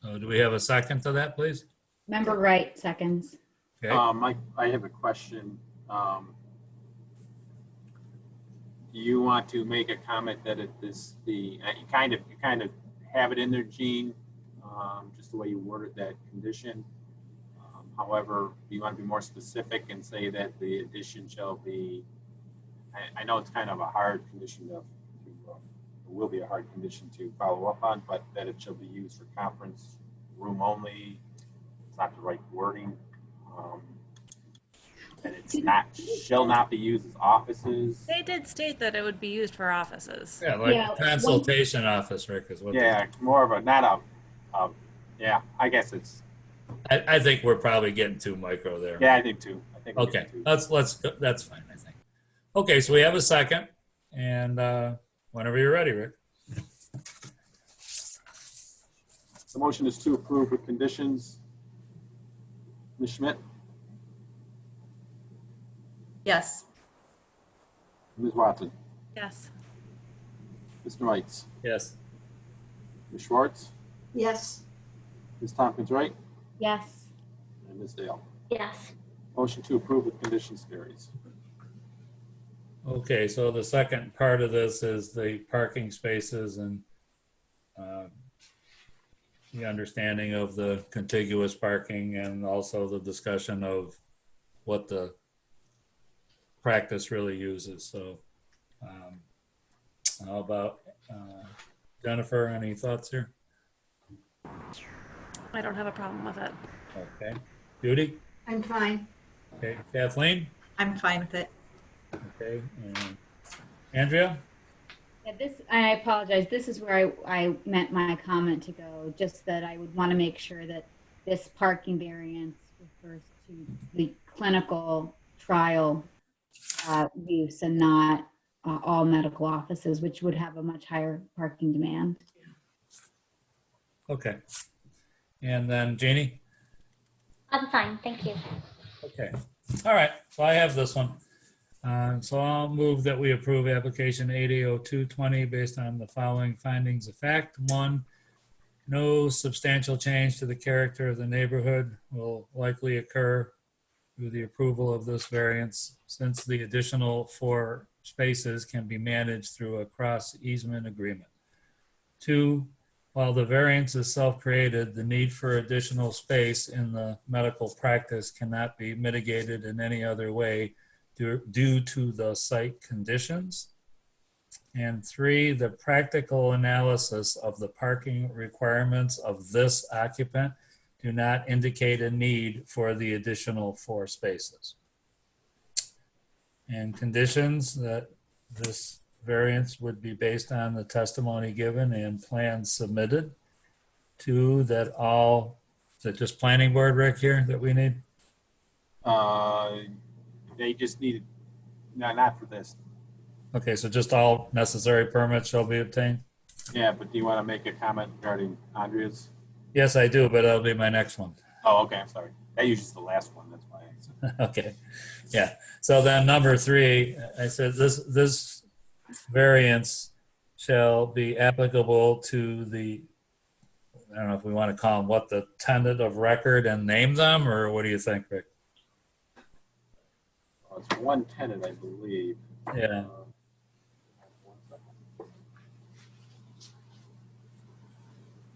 So do we have a second to that, please? Member Wright, seconds. Okay. I have a question. Do you want to make a comment that you kind of have it in there, Gene, just the way you worded that condition. However, do you want to be more specific and say that the addition shall be, I know it's kind of a hard condition it will be a hard condition to follow up on, but that it shall be used for conference room only. It's not the right wording. And it's not, shall not be used as offices. They did state that it would be used for offices. Yeah, like a consultation office, Rick, is what. Yeah, more of a, not a, yeah, I guess it's. I think we're probably getting too micro there. Yeah, I think too. Okay, let's go. That's fine, I think. Okay, so we have a second, and whenever you're ready, Rick. The motion is to approve with conditions. Ms. Schmidt? Yes. Ms. Watson? Yes. Mr. Mites? Yes. Ms. Schwartz? Yes. Ms. Tompkins Wright? Yes. And Ms. Dale? Yes. Motion to approve with conditions carries. Okay, so the second part of this is the parking spaces and the understanding of the contiguous parking and also the discussion of what the practice really uses. So how about Jennifer, any thoughts here? I don't have a problem with it. Okay. Judy? I'm fine. Okay. Kathleen? I'm fine with it. Okay. And Andrea? Yeah, I apologize. This is where I meant my comment to go, just that I would want to make sure that this parking variance refers to the clinical trial use and not all medical offices, which would have a much higher parking demand. Okay. And then Jeannie? I'm fine, thank you. Okay. All right. So I have this one. So I'll move that we approve application 8A0220 based on the following findings of fact. 1, no substantial change to the character of the neighborhood will likely occur through the approval of this variance, since the additional 4 spaces can be managed through a cross easement agreement. 2, while the variance is self-created, the need for additional space in the medical practice cannot be mitigated in any other way due to the site conditions. And 3, the practical analysis of the parking requirements of this occupant do not indicate a need for the additional 4 spaces. And conditions that this variance would be based on the testimony given and plans submitted. 2, that all, is it just planning board, Rick, here that we need? They just need, no, not for this. Okay, so just all necessary permits shall be obtained? Yeah, but do you want to make a comment regarding Andrea's? Yes, I do, but that'll be my next one. Oh, okay, I'm sorry. That usually is the last one, that's why I said. Okay, yeah. So then number 3, I said this variance shall be applicable to the, I don't know if we want to call them what, the tenant of record and name them, or what do you think, Rick? Well, it's 1 tenant, I believe. Yeah.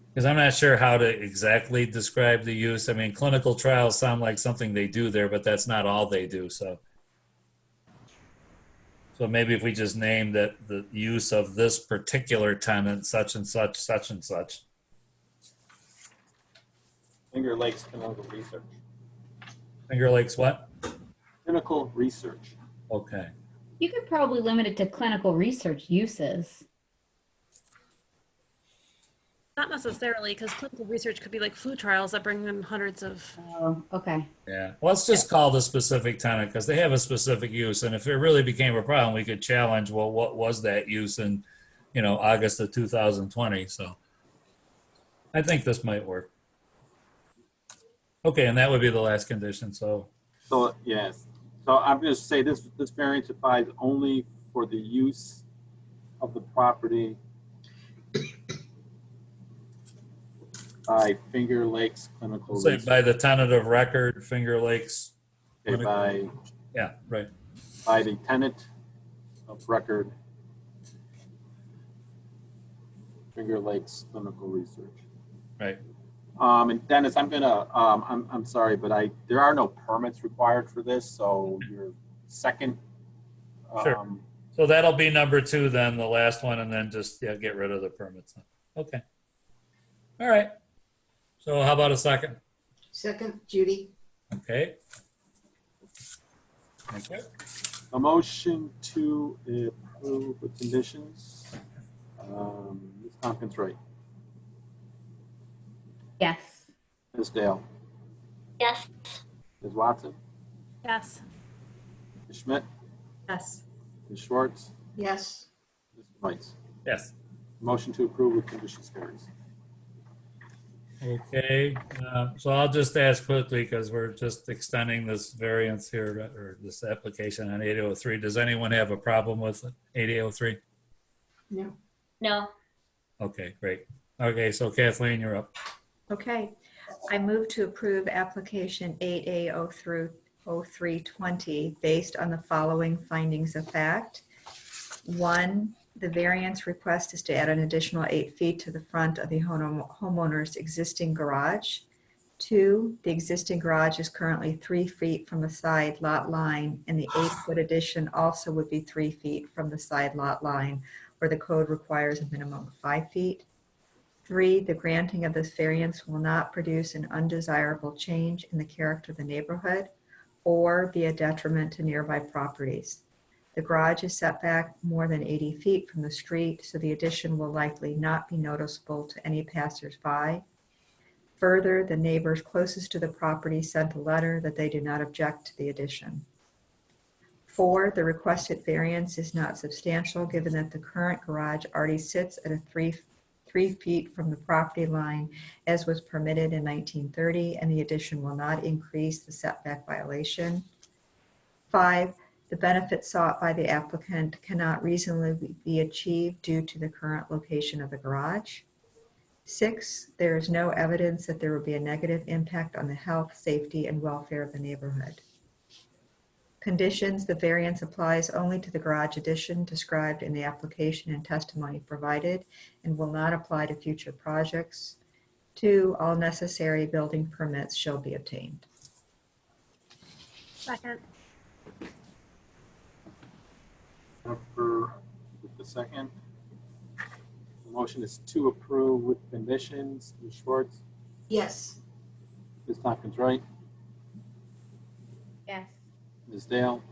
Because I'm not sure how to exactly describe the use. I mean, clinical trials sound like something they do there, but that's not all they do. So maybe if we just name that the use of this particular tenant, such and such, such and such. Finger Lakes Clinical Research. Finger Lakes what? Clinical Research. Okay. You could probably limit it to clinical research uses. Not necessarily, because clinical research could be like flu trials that bring in hundreds of. Oh, okay. Yeah. Let's just call the specific tenant because they have a specific use. And if it really became a problem, we could challenge, well, what was that use in, August of 2020? So I think this might work. Okay. And that would be the last condition. So yes. So I'm going to say this variance applies only for the use of the property by Finger Lakes Clinical Say Research. by the tenant of record, Finger Lakes. Okay, by Yeah, right. the tenant of record, Finger Lakes Clinical Research. Right. And Dennis, I'm sorry, but there are no permits required for this, so your second. Sure. So that'll be number 2 then, the last one, and then just get rid of the permits. Okay. All right. So how about a second? Second, Judy. Okay. Thank you. A motion to approve with conditions. Ms. Tompkins, right? Yes. Ms. Dale? Yes. Ms. Watson? Yes. Ms. Schmidt? Yes. Ms. Schwartz? Yes. Mr. Mites? Yes. Motion to approve with conditions carries. Okay. So I'll just ask quickly because we're just extending this variance here, or this application on 8003. Does anyone have a problem with 8003? No. No. Okay, great. Okay, so Kathleen, you're up. Okay. I move to approve application 8A 0320 based on the following findings of fact. 1, the variance request is to add an additional 8 feet to the front of the homeowner's existing garage. 2, the existing garage is currently 3 feet from the side lot line, and the 8-foot addition also would be 3 feet from the side lot line, where the code requires a minimum of 5 feet. 3, the granting of this variance will not produce an undesirable change in the character of the neighborhood or be a detriment to nearby properties. The garage is set back more than 80 feet from the street, so the addition will likely not be noticeable to any passersby. Further, the neighbors closest to the property sent a letter that they do not object to the addition. 4, the requested variance is not substantial given that the current garage already sits at a 3 feet from the property line as was permitted in 1930, and the addition will not increase the setback violation. 5, the benefit sought by the applicant cannot reasonably be achieved due to the current location of the garage. 6, there is no evidence that there will be a negative impact on the health, safety, and welfare of the neighborhood. Conditions: the variance applies only to the garage addition described in the application and testimony provided and will not apply to future projects. 2, all necessary building permits shall be obtained. Second. With the second. The motion is to approve with conditions. Ms. Schwartz? Yes. Ms. Tompkins, right? Yes. Ms. Dale?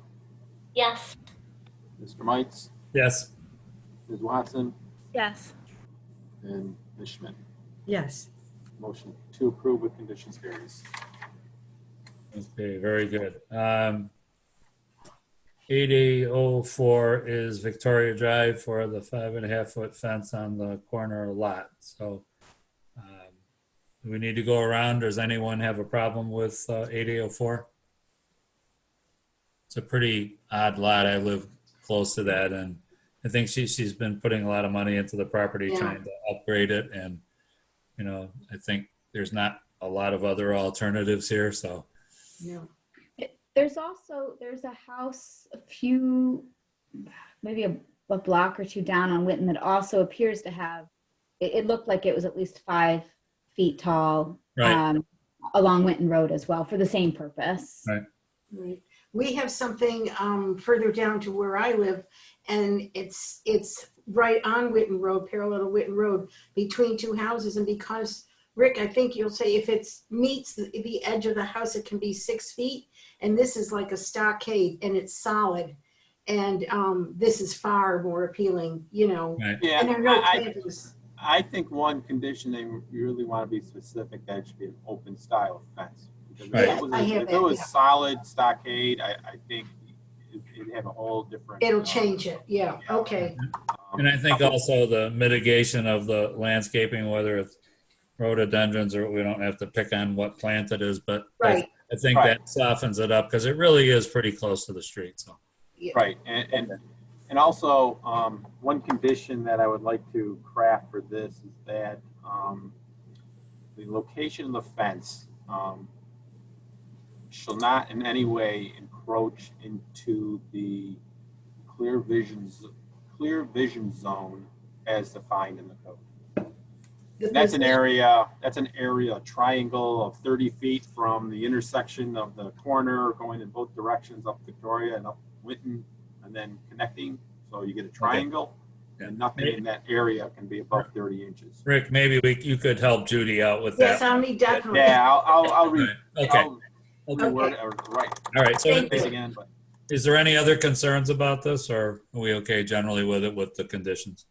Yes. Mr. Mites? Yes. Ms. Watson? Yes. And Ms. Schmidt? Yes. Motion to approve with conditions carries. Okay, very good. 8004 is Victoria Drive for the 5.5-foot fence on the corner lot. So do we need to go around? Does anyone have a problem with 8004? It's a pretty odd lot. I live close to that, and I think she's been putting a lot of money into the property, trying to upgrade it. And, you know, I think there's not a lot of other alternatives here. So No. There's a house a few, maybe a block or 2 down on Witten that also appears to have, it looked like it was at least 5 feet tall, right. Along Witten Road as well for the same purpose. Right. Right. We have something further down to where I live, and it's right on Witten Road, parallel to Witten Road, between 2 houses. And because, Rick, I think you'll say if it meets the edge of the house, it can be 6 feet. And this is like a stockade, and it's solid. And this is far more appealing, you know. Right. Yeah, And there are no plantings. I think one condition they really want to be specific that it should be an open style fence. Because Right. if it was solid stockade, I think it'd have a whole different. It'll change it. Yeah. Okay. And I think also the mitigation of the landscaping, whether it's rhododendrons or we don't have to pick on what plant it is, but Right. I think that softens it up because it really is pretty close to the street. So Right, and And also, one condition that I would like to craft for this is that the location of the fence shall not in any way encroach into the clear vision zone as defined in the code. That's an area, a triangle of 30 feet from the intersection of the corner going in both directions up Victoria and up Winton and then connecting. So you get a triangle and nothing in that area can be above 30 inches. Rick, maybe you could help Judy out with that. Yes, I'll need definitely. Yeah, I'll read. Okay. I'll reword it, right. All right. So Thank you. Again, but is there any other concerns about this, or are we okay generally with it with the conditions?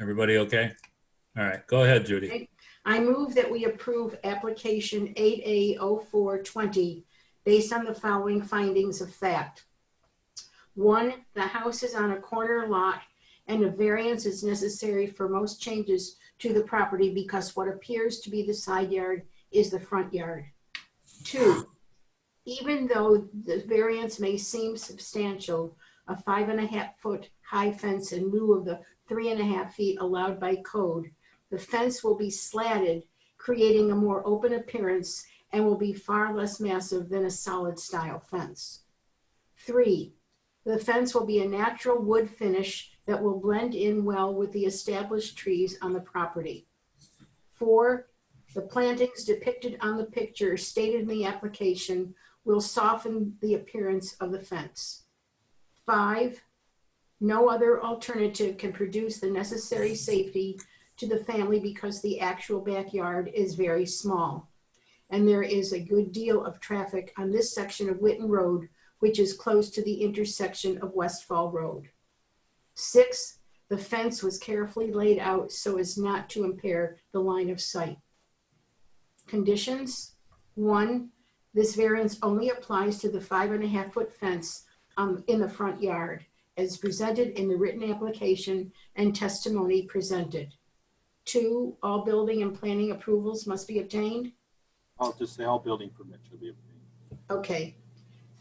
Everybody okay? All right, go ahead, Judy. I move that we approve application 8A0420 based on the following findings of fact. 1, the house is on a corner lot and a variance is necessary for most changes to the property because what appears to be the side yard is the front yard. 2, even though the variance may seem substantial, a 5.5-foot high fence in lieu of the 3.5 feet allowed by code, the fence will be slatted, creating a more open appearance and will be far less massive than a solid style fence. 3, the fence will be a natural wood finish that will blend in well with the established trees on the property. 4, the plantings depicted on the picture stated in the application will soften the appearance of the fence. 5, no other alternative can produce the necessary safety to the family because the actual backyard is very small. And there is a good deal of traffic on this section of Winton Road, which is close to the intersection of Westfall Road. 6, the fence was carefully laid out so as not to impair the line of sight. Conditions: 1, this variance only applies to the 5.5-foot fence in the front yard, as presented in the written application and testimony presented. 2, all building and planning approvals must be obtained. I'll just say all building permits should be obtained. Okay.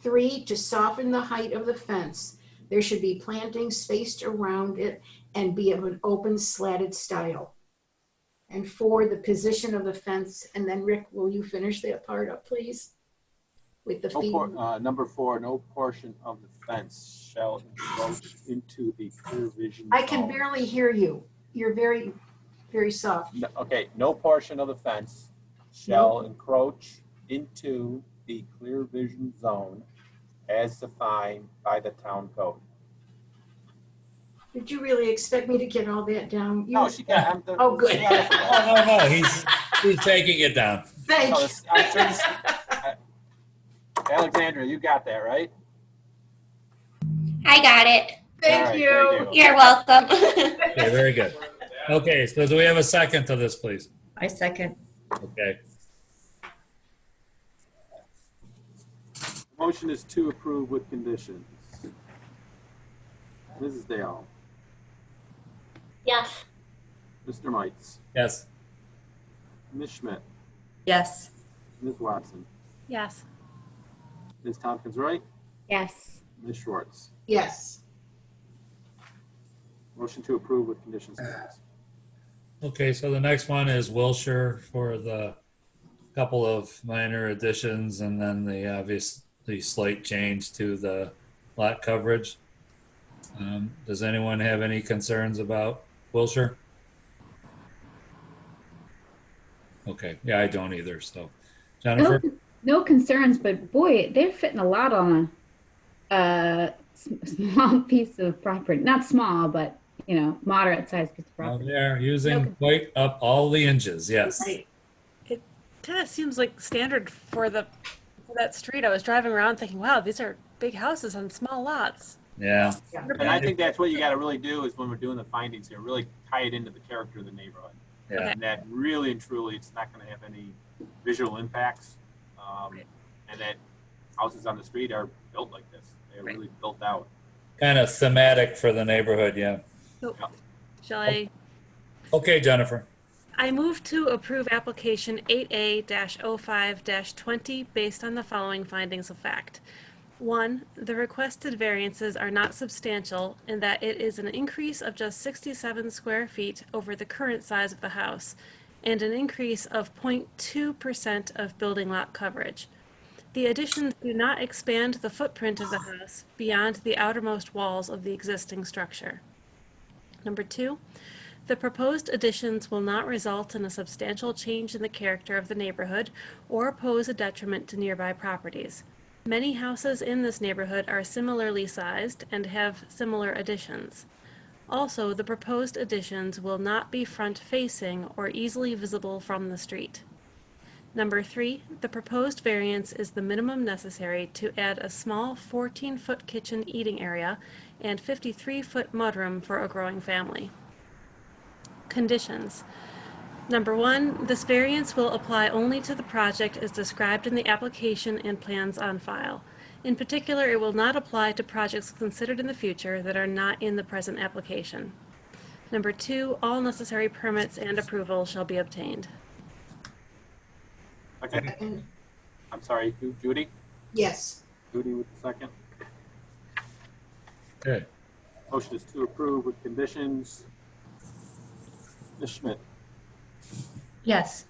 3, to soften the height of the fence, there should be plantings spaced around it and be of an open slatted style. And 4, the position of the fence. And then Rick, will you finish that part up, please? With the feet. Number 4, no portion of the fence shall encroach into the clear vision I can zone. barely hear you. You're very, very soft. Okay, no portion of the fence shall encroach into the clear vision zone as defined by the town code. Did you really expect me to get all that down? No, she got. Oh, good. No, he's taking it down. Thank you. Alexandra, you got that, right? I got it. Thank you. You're welcome. Okay, very good. Okay, so do we have a second to this, please? I second. Okay. Motion is to approve with conditions. Mrs. Dale, Yes. Mr. Mites, Yes. Ms. Schmidt, Yes. Ms. Watson, Yes. Ms. Tompkins Wright, Yes. Ms. Schwartz. Yes. Motion to approve with conditions. Please. Okay, so the next one is Wilshire for the couple of minor additions and then the slight change to the lot coverage. Does anyone have any concerns about Wilshire? Okay, yeah, I don't either, so. Jennifer? No concerns, but boy, they're fitting a lot on a small piece of property. Not small, but moderate sized piece of property. They're using quite up all the inches, yes. Right. It kind of seems like standard for that street. I was driving around thinking, wow, these are big houses on small lots. Yeah. And I think that's what you got to really do is when we're doing the findings here, really tie it into the character of the neighborhood. Yeah. And that really and truly, it's not going to have any visual impacts. And that houses on the street are built like this. They're really built out. Kind of thematic for the neighborhood, yeah. So, shall I? Okay, Jennifer. I move to approve application 8A-05-20 based on the following findings of fact. 1, the requested variances are not substantial in that it is an increase of just 67 square feet over the current size of the house and an increase of 0.2% of building lot coverage. The additions do not expand the footprint of the house beyond the outermost walls of the existing structure. Number 2, the proposed additions will not result in a substantial change in the character of the neighborhood or pose a detriment to nearby properties. Many houses in this neighborhood are similarly sized and have similar additions. Also, the proposed additions will not be front-facing or easily visible from the street. Number 3, the proposed variance is the minimum necessary to add a small 14-foot kitchen eating area and 53-foot mudroom for a growing family. Conditions. Number 1, this variance will apply only to the project as described in the application and plans on file. In particular, it will not apply to projects considered in the future that are not in the present application. Number 2, all necessary permits and approval shall be obtained. Second. I'm sorry, Judy? Yes. Judy with the second. Okay. Motion is to approve with conditions. Ms. Schmidt, Yes.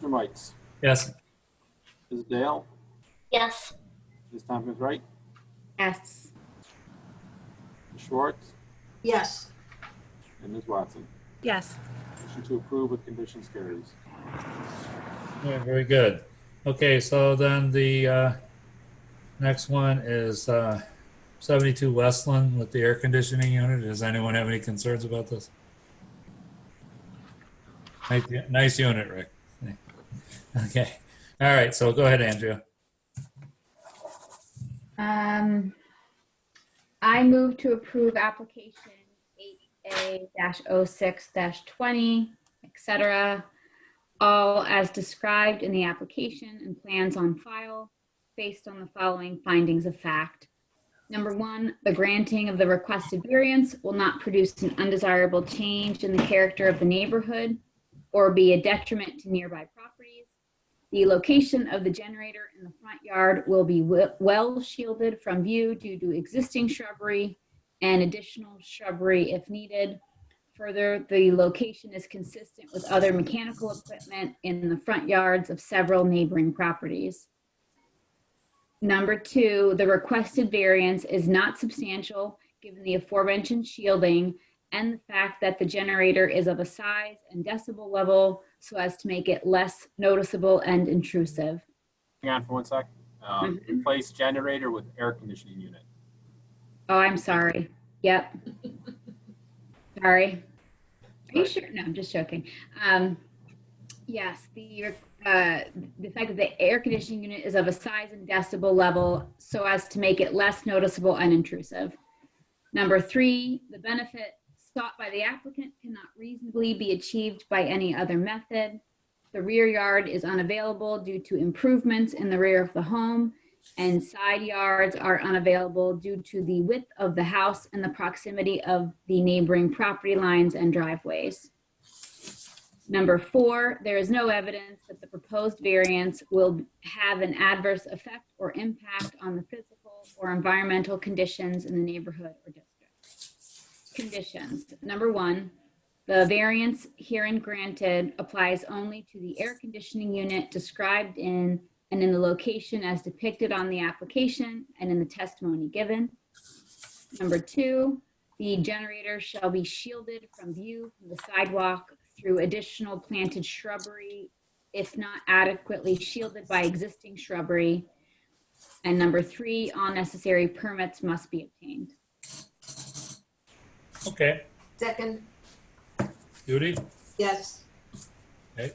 Mr. Mites, Yes. Ms. Dale, Yes. Ms. Tompkins Wright, Yes. Ms. Schwartz, Yes. and Ms. Watson. Yes. Motion to approve with conditions carries. Yeah, very good. Okay, so then the next one is 72 Westland with the air conditioning unit. Does anyone have any concerns about this? Nice unit, Rick. Okay. All right, so go ahead, Andrea. I move to approve application 8A-06-20, etc., all as described in the application and plans on file based on the following findings of fact. Number 1, the granting of the requested variance will not produce an undesirable change in the character of the neighborhood or be a detriment to nearby properties. The location of the generator in the front yard will be well shielded from view due to existing shrubbery and additional shrubbery if needed. Further, the location is consistent with other mechanical equipment in the front yards of several neighboring properties. Number 2, the requested variance is not substantial given the aforementioned shielding and the fact that the generator is of a size and decibel level so as to make it less noticeable and intrusive. Hang on for 1 sec. Replace generator with air conditioning unit. Oh, I'm sorry. Yep. Sorry. Are you sure? No, I'm just joking. Yes, the fact that the air conditioning unit is of a size and decibel level so as to make it less noticeable and intrusive. Number 3, the benefit sought by the applicant cannot reasonably be achieved by any other method. The rear yard is unavailable due to improvements in the rear of the home, and side yards are unavailable due to the width of the house and the proximity of the neighboring property lines and driveways. Number 4, there is no evidence that the proposed variance will have an adverse effect or impact on the physical or environmental conditions in the neighborhood or district. Conditions. Number 1, the variance herein granted applies only to the air conditioning unit described in and in the location as depicted on the application and in the testimony given. Number 2, the generator shall be shielded from view from the sidewalk through additional planted shrubbery, if not adequately shielded by existing shrubbery. And number 3, all necessary permits must be obtained. Okay. Second. Judy? Yes. Okay.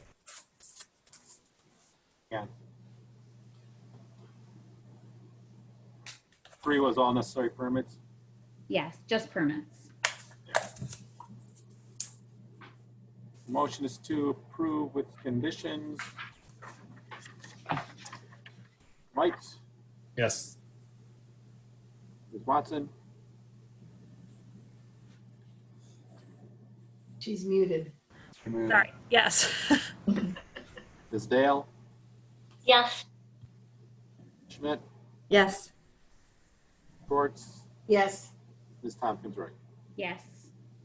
Yeah. 3 was all necessary permits. Yes, just permits. Motion is to approve with conditions. Mites, Yes. Ms. Watson, She's muted. Sorry. Yes. Ms. Dale, Yes. Schmidt, Yes. Schwartz, Yes. Ms. Tompkins Wright. Yes.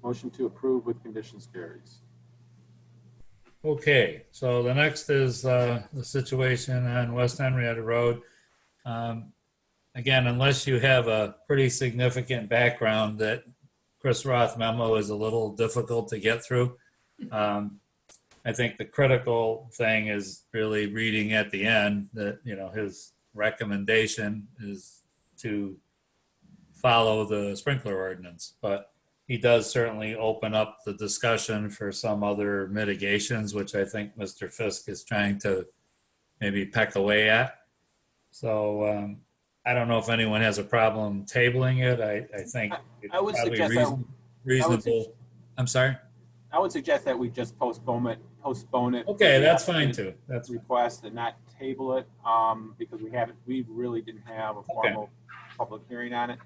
Motion to approve with conditions carries. Okay, so the next is the situation on West Henrietta Road. Again, unless you have a pretty significant background, that Chris Roth memo is a little difficult to get through. I think the critical thing is really reading at the end that, you know, his recommendation is to follow the sprinkler ordinance, but he does certainly open up the discussion for some other mitigations, which I think Mr. Fisk is trying to maybe peck away at. So I don't know if anyone has a problem tabling it. I think it's I would probably suggest that- reasonable. I'm sorry? I would suggest that we just postpone it. Okay, that's fine too. That's request and not table it, because we really didn't have a formal public hearing on it.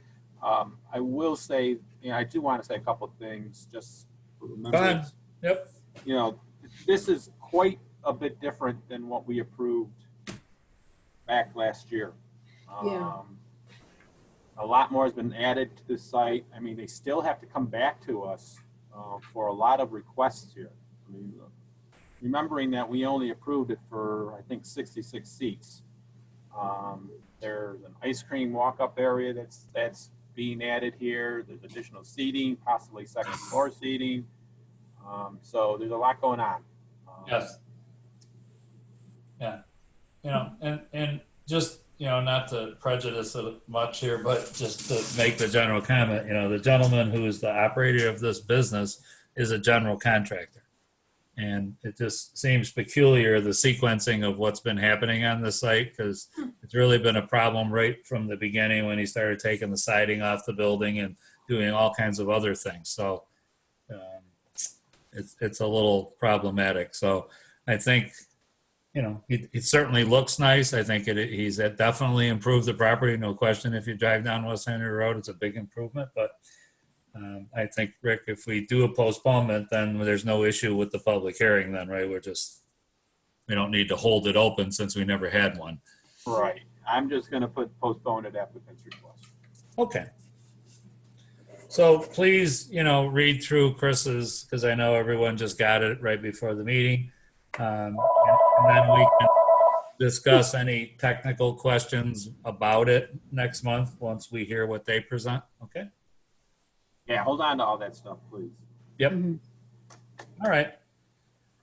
I will say, you know, I do want to say a couple of things just for the members. Yep. You know, this is quite a bit different than what we approved back last year. Yeah. A lot more has been added to the site. I mean, they still have to come back to us for a lot of requests here. I mean, remembering that we only approved it for, I think, 66 seats. There's an ice cream walk-up area that's being added here. There's additional seating, possibly second floor seating. So there's a lot going on. Yes. Yeah. You know, and just, you know, not to prejudice it much here, but just to make the general comment, you know, the gentleman who is the operator of this business is a general contractor. And it just seems peculiar, the sequencing of what's been happening on the site, because it's really been a problem right from the beginning when he started taking the siding off the building and doing all kinds of other things. So it's a little problematic. So I think, you know, it certainly looks nice. I think he's definitely improved the property, no question. If you drive down West Henry Road, it's a big improvement. But I think, Rick, if we do a postponement, then there's no issue with the public hearing then, right? We don't need to hold it open since we never had one. Right. I'm just going to put postpone at applicant's request. Okay. So please, you know, read through Chris's, because I know everyone just got it right before the meeting. And then we can discuss any technical questions about it next month once we hear what they present. Okay? Yeah, hold on to all that stuff, please. Yep. All right.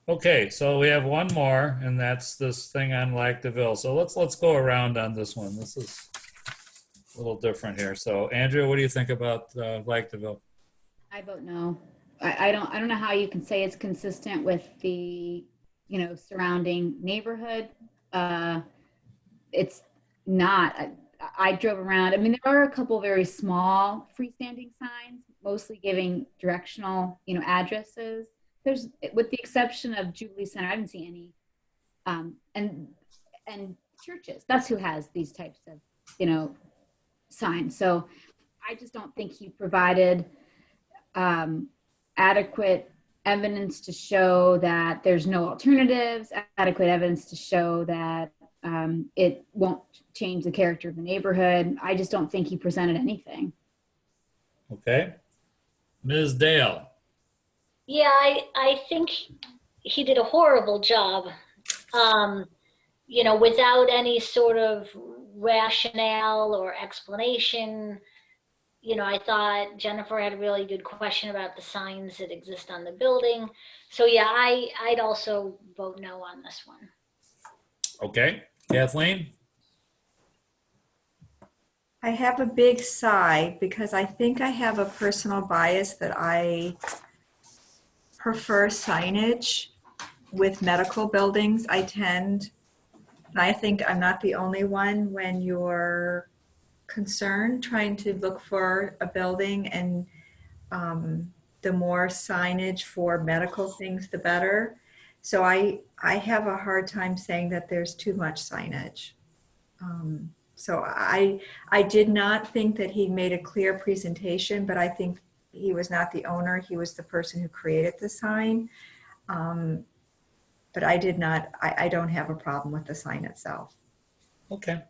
Okay, so we have one more, and that's this thing on Lac DeVille. So let's go around on this one. This is a little different here. So Andrea, what do you think about Lac DeVille? I vote no. I don't know how you can say it's consistent with the, you know, surrounding neighborhood. It's not. I drove around. I mean, there are a couple very small freestanding signs, mostly giving directional, you know, addresses. There's, with the exception of Jubilee Center, I haven't seen any, and churches. That's who has these types of, you know, signs. So I just don't think he provided adequate evidence to show that there's no alternatives, adequate evidence to show that it won't change the character of the neighborhood. I just don't think he presented anything. Okay. Ms. Dale. Yeah, I think he did a horrible job, you know, without any sort of rationale or explanation. You know, I thought Jennifer had a really good question about the signs that exist on the building. So yeah, I'd also vote no on this one. Okay. Kathleen? I have a big sigh because I think I have a personal bias that I prefer signage with medical buildings. I think I'm not the only one when you're concerned trying to look for a building, and the more signage for medical things, the better. So I have a hard time saying that there's too much signage. So I did not think that he made a clear presentation, but I think he was not the owner. He was the person who created the sign. But I don't have a problem with the sign itself. Okay.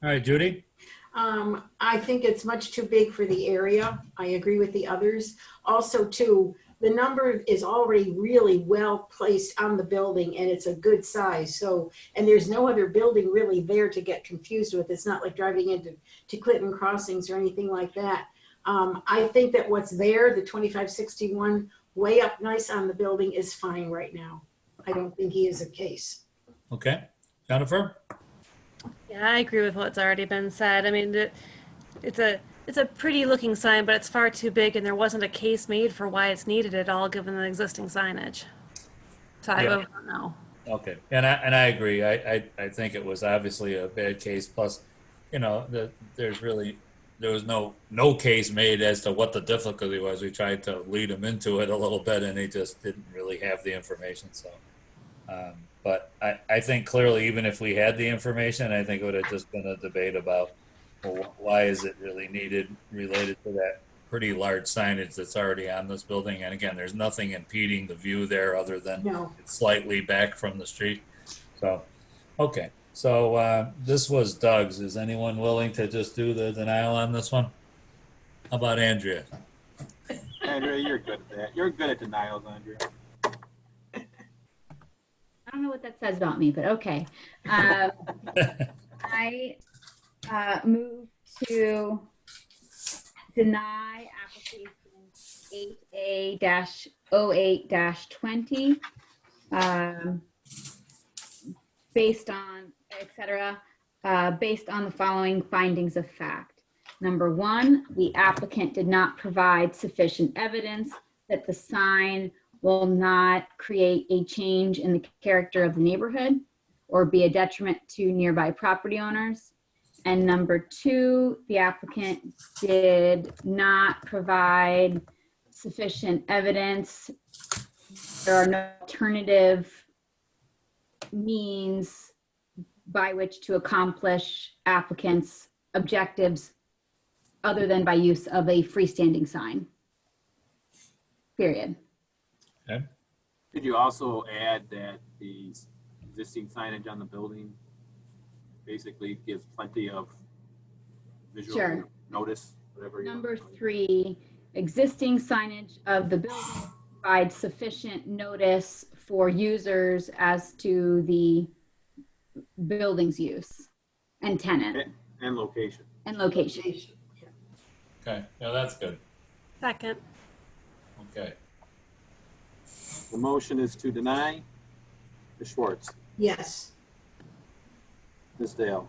All right, Judy? I think it's much too big for the area. I agree with the others. Also, too, the number is already really well placed on the building and it's a good size. So, and there's no other building really there to get confused with. It's not like driving into Clinton Crossings or anything like that. I think that what's there, the 2561, way up nice on the building is fine right now. I don't think he is a case. Okay, Jennifer? Yeah, I agree with what's already been said. I mean, it's a pretty looking sign, but it's far too big, and there wasn't a case made for why it's needed at all, given the existing signage. So I don't know. Okay, and I agree. I think it was obviously a bad case. Plus, you know, there was no case made as to what the difficulty was. We tried to lead him into it a little bit, and he just didn't really have the information. So, but I think clearly, even if we had the information, I think it would have just been a debate about, well, why is it really needed related to that pretty large signage that's already on this building. And again, there's nothing impeding the view there other than it's slightly back from the street. So, okay. So this was Doug's. Is anyone willing to just do the denial on this one? How about Andrea? Andrea, you're good at that. You're good at denials, Andrea. I don't know what that says about me, but okay. I move to deny application 8A-08-20 based on, based on the following findings of fact. Number one, the applicant did not provide sufficient evidence that the sign will not create a change in the character of the neighborhood or be a detriment to nearby property owners. And number two, the applicant did not provide sufficient evidence. There are no alternative means by which to accomplish applicants' objectives other than by use of a freestanding sign. Period. Okay. Could you also add that the existing signage on the building basically gives plenty of visual notice, whatever. Number three, existing signage of the building provides sufficient notice for users as to the building's use and tenant. And location. And location. Okay, yeah, that's good. Second. Okay. The motion is to deny. Ms. Schwartz. Yes. Ms. Dale.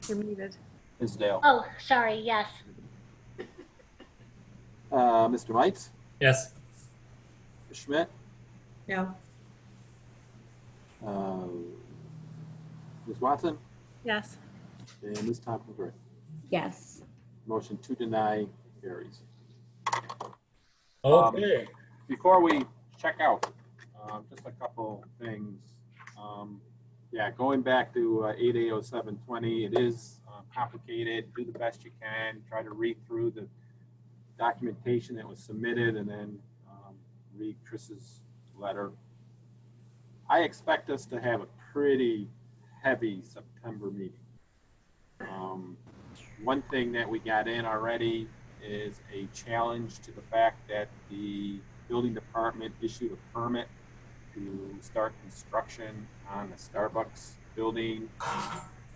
You're muted. Ms. Dale. Oh, sorry, yes. Mr. Mites. Yes. Ms. Schmidt. No. Ms. Watson. Yes. And Ms. Tompkins-Gray. Yes. Motion to deny carries. Okay. Before we check out, just a couple things. Yeah, going back to 8A0720, it is complicated. Do the best you can. Try to read through the documentation that was submitted and then read Chris's letter. I expect us to have a pretty heavy September meeting. One thing that we got in already is a challenge to the fact that the building department issued a permit to start construction on the Starbucks building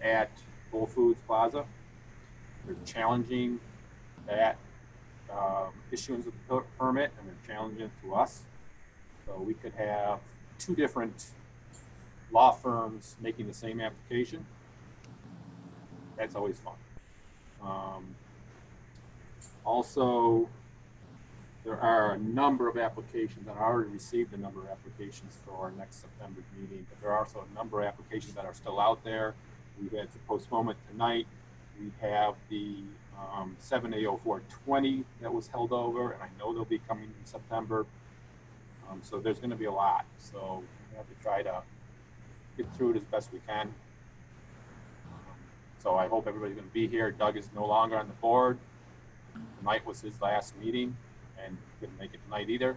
at Whole Foods Plaza. They're challenging that issuance of the permit, and they're challenging it to us. So we could have two different law firms making the same application. That's always fun. Also, there are a number of applications, and I already received a number of applications for our next September meeting, but there are also a number of applications that are still out there. We've had to postponement tonight. We have the 7A0420 that was held over, and I know they'll be coming in September. So there's going to be a lot. So we have to try to get through it as best we can. So I hope everybody's going to be here. Doug is no longer on the board. Tonight was his last meeting, and couldn't make it tonight either.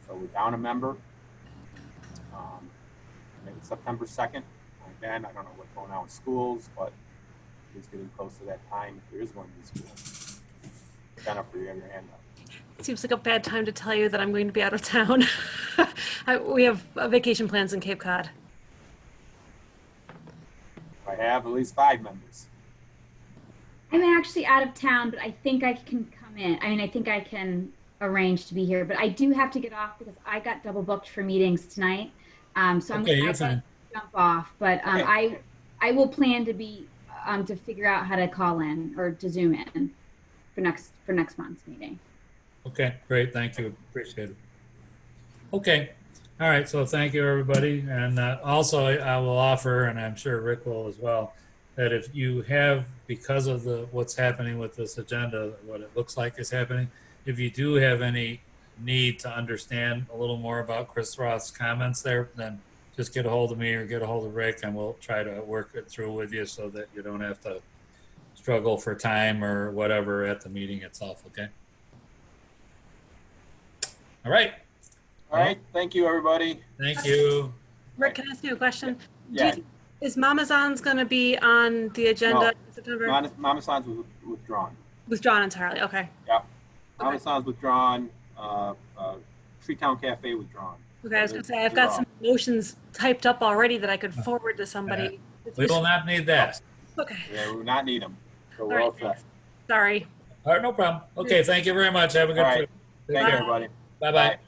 So we're down a member. Maybe September 2nd. I again. I don't know what's going on with schools, but it's getting close to that time. If there is going to be school. Jennifer, you have your hand up. Seems like a bad time to tell you that I'm going to be out of town. We have vacation plans in Cape Cod. I have at least 5 members. I'm actually out of town, but I think I can come in. I mean, I think I can arrange to be here, but I do have to get off because I got double booked for meetings tonight. So Okay, you're I fine. jump off, but I will plan to be to figure out how to call in or to Zoom in for next month's meeting. Okay, great. Thank you. Appreciate it. Okay. All right. So thank you, everybody. And also, I will offer, and I'm sure Rick will as well, that if you have, because of what's happening with this agenda, what it looks like is happening, if you do have any need to understand a little more about Chris Roth's comments there, then just get a hold of me or get a hold of Rick, and we'll try to work it through with you so that you don't have to struggle for time or whatever at the meeting itself. Okay. All right. All right. Thank you, everybody. Thank you. Rick, can I ask you a question? Yeah. Is Mama Zan's going to be on the agenda in September? Mama San's withdrawn. Withdrawn entirely. Okay. Yep. Mama San's withdrawn. Freetown Cafe withdrawn. Okay, I was going to say, I've got some motions typed up already that I could forward to somebody. We will not need that. Okay. Yeah, we will not need them. So we're All all right, set. Sorry. All right, no problem. Okay, thank you very much. Have a good All right. trip. Thank you, everybody. Bye-bye.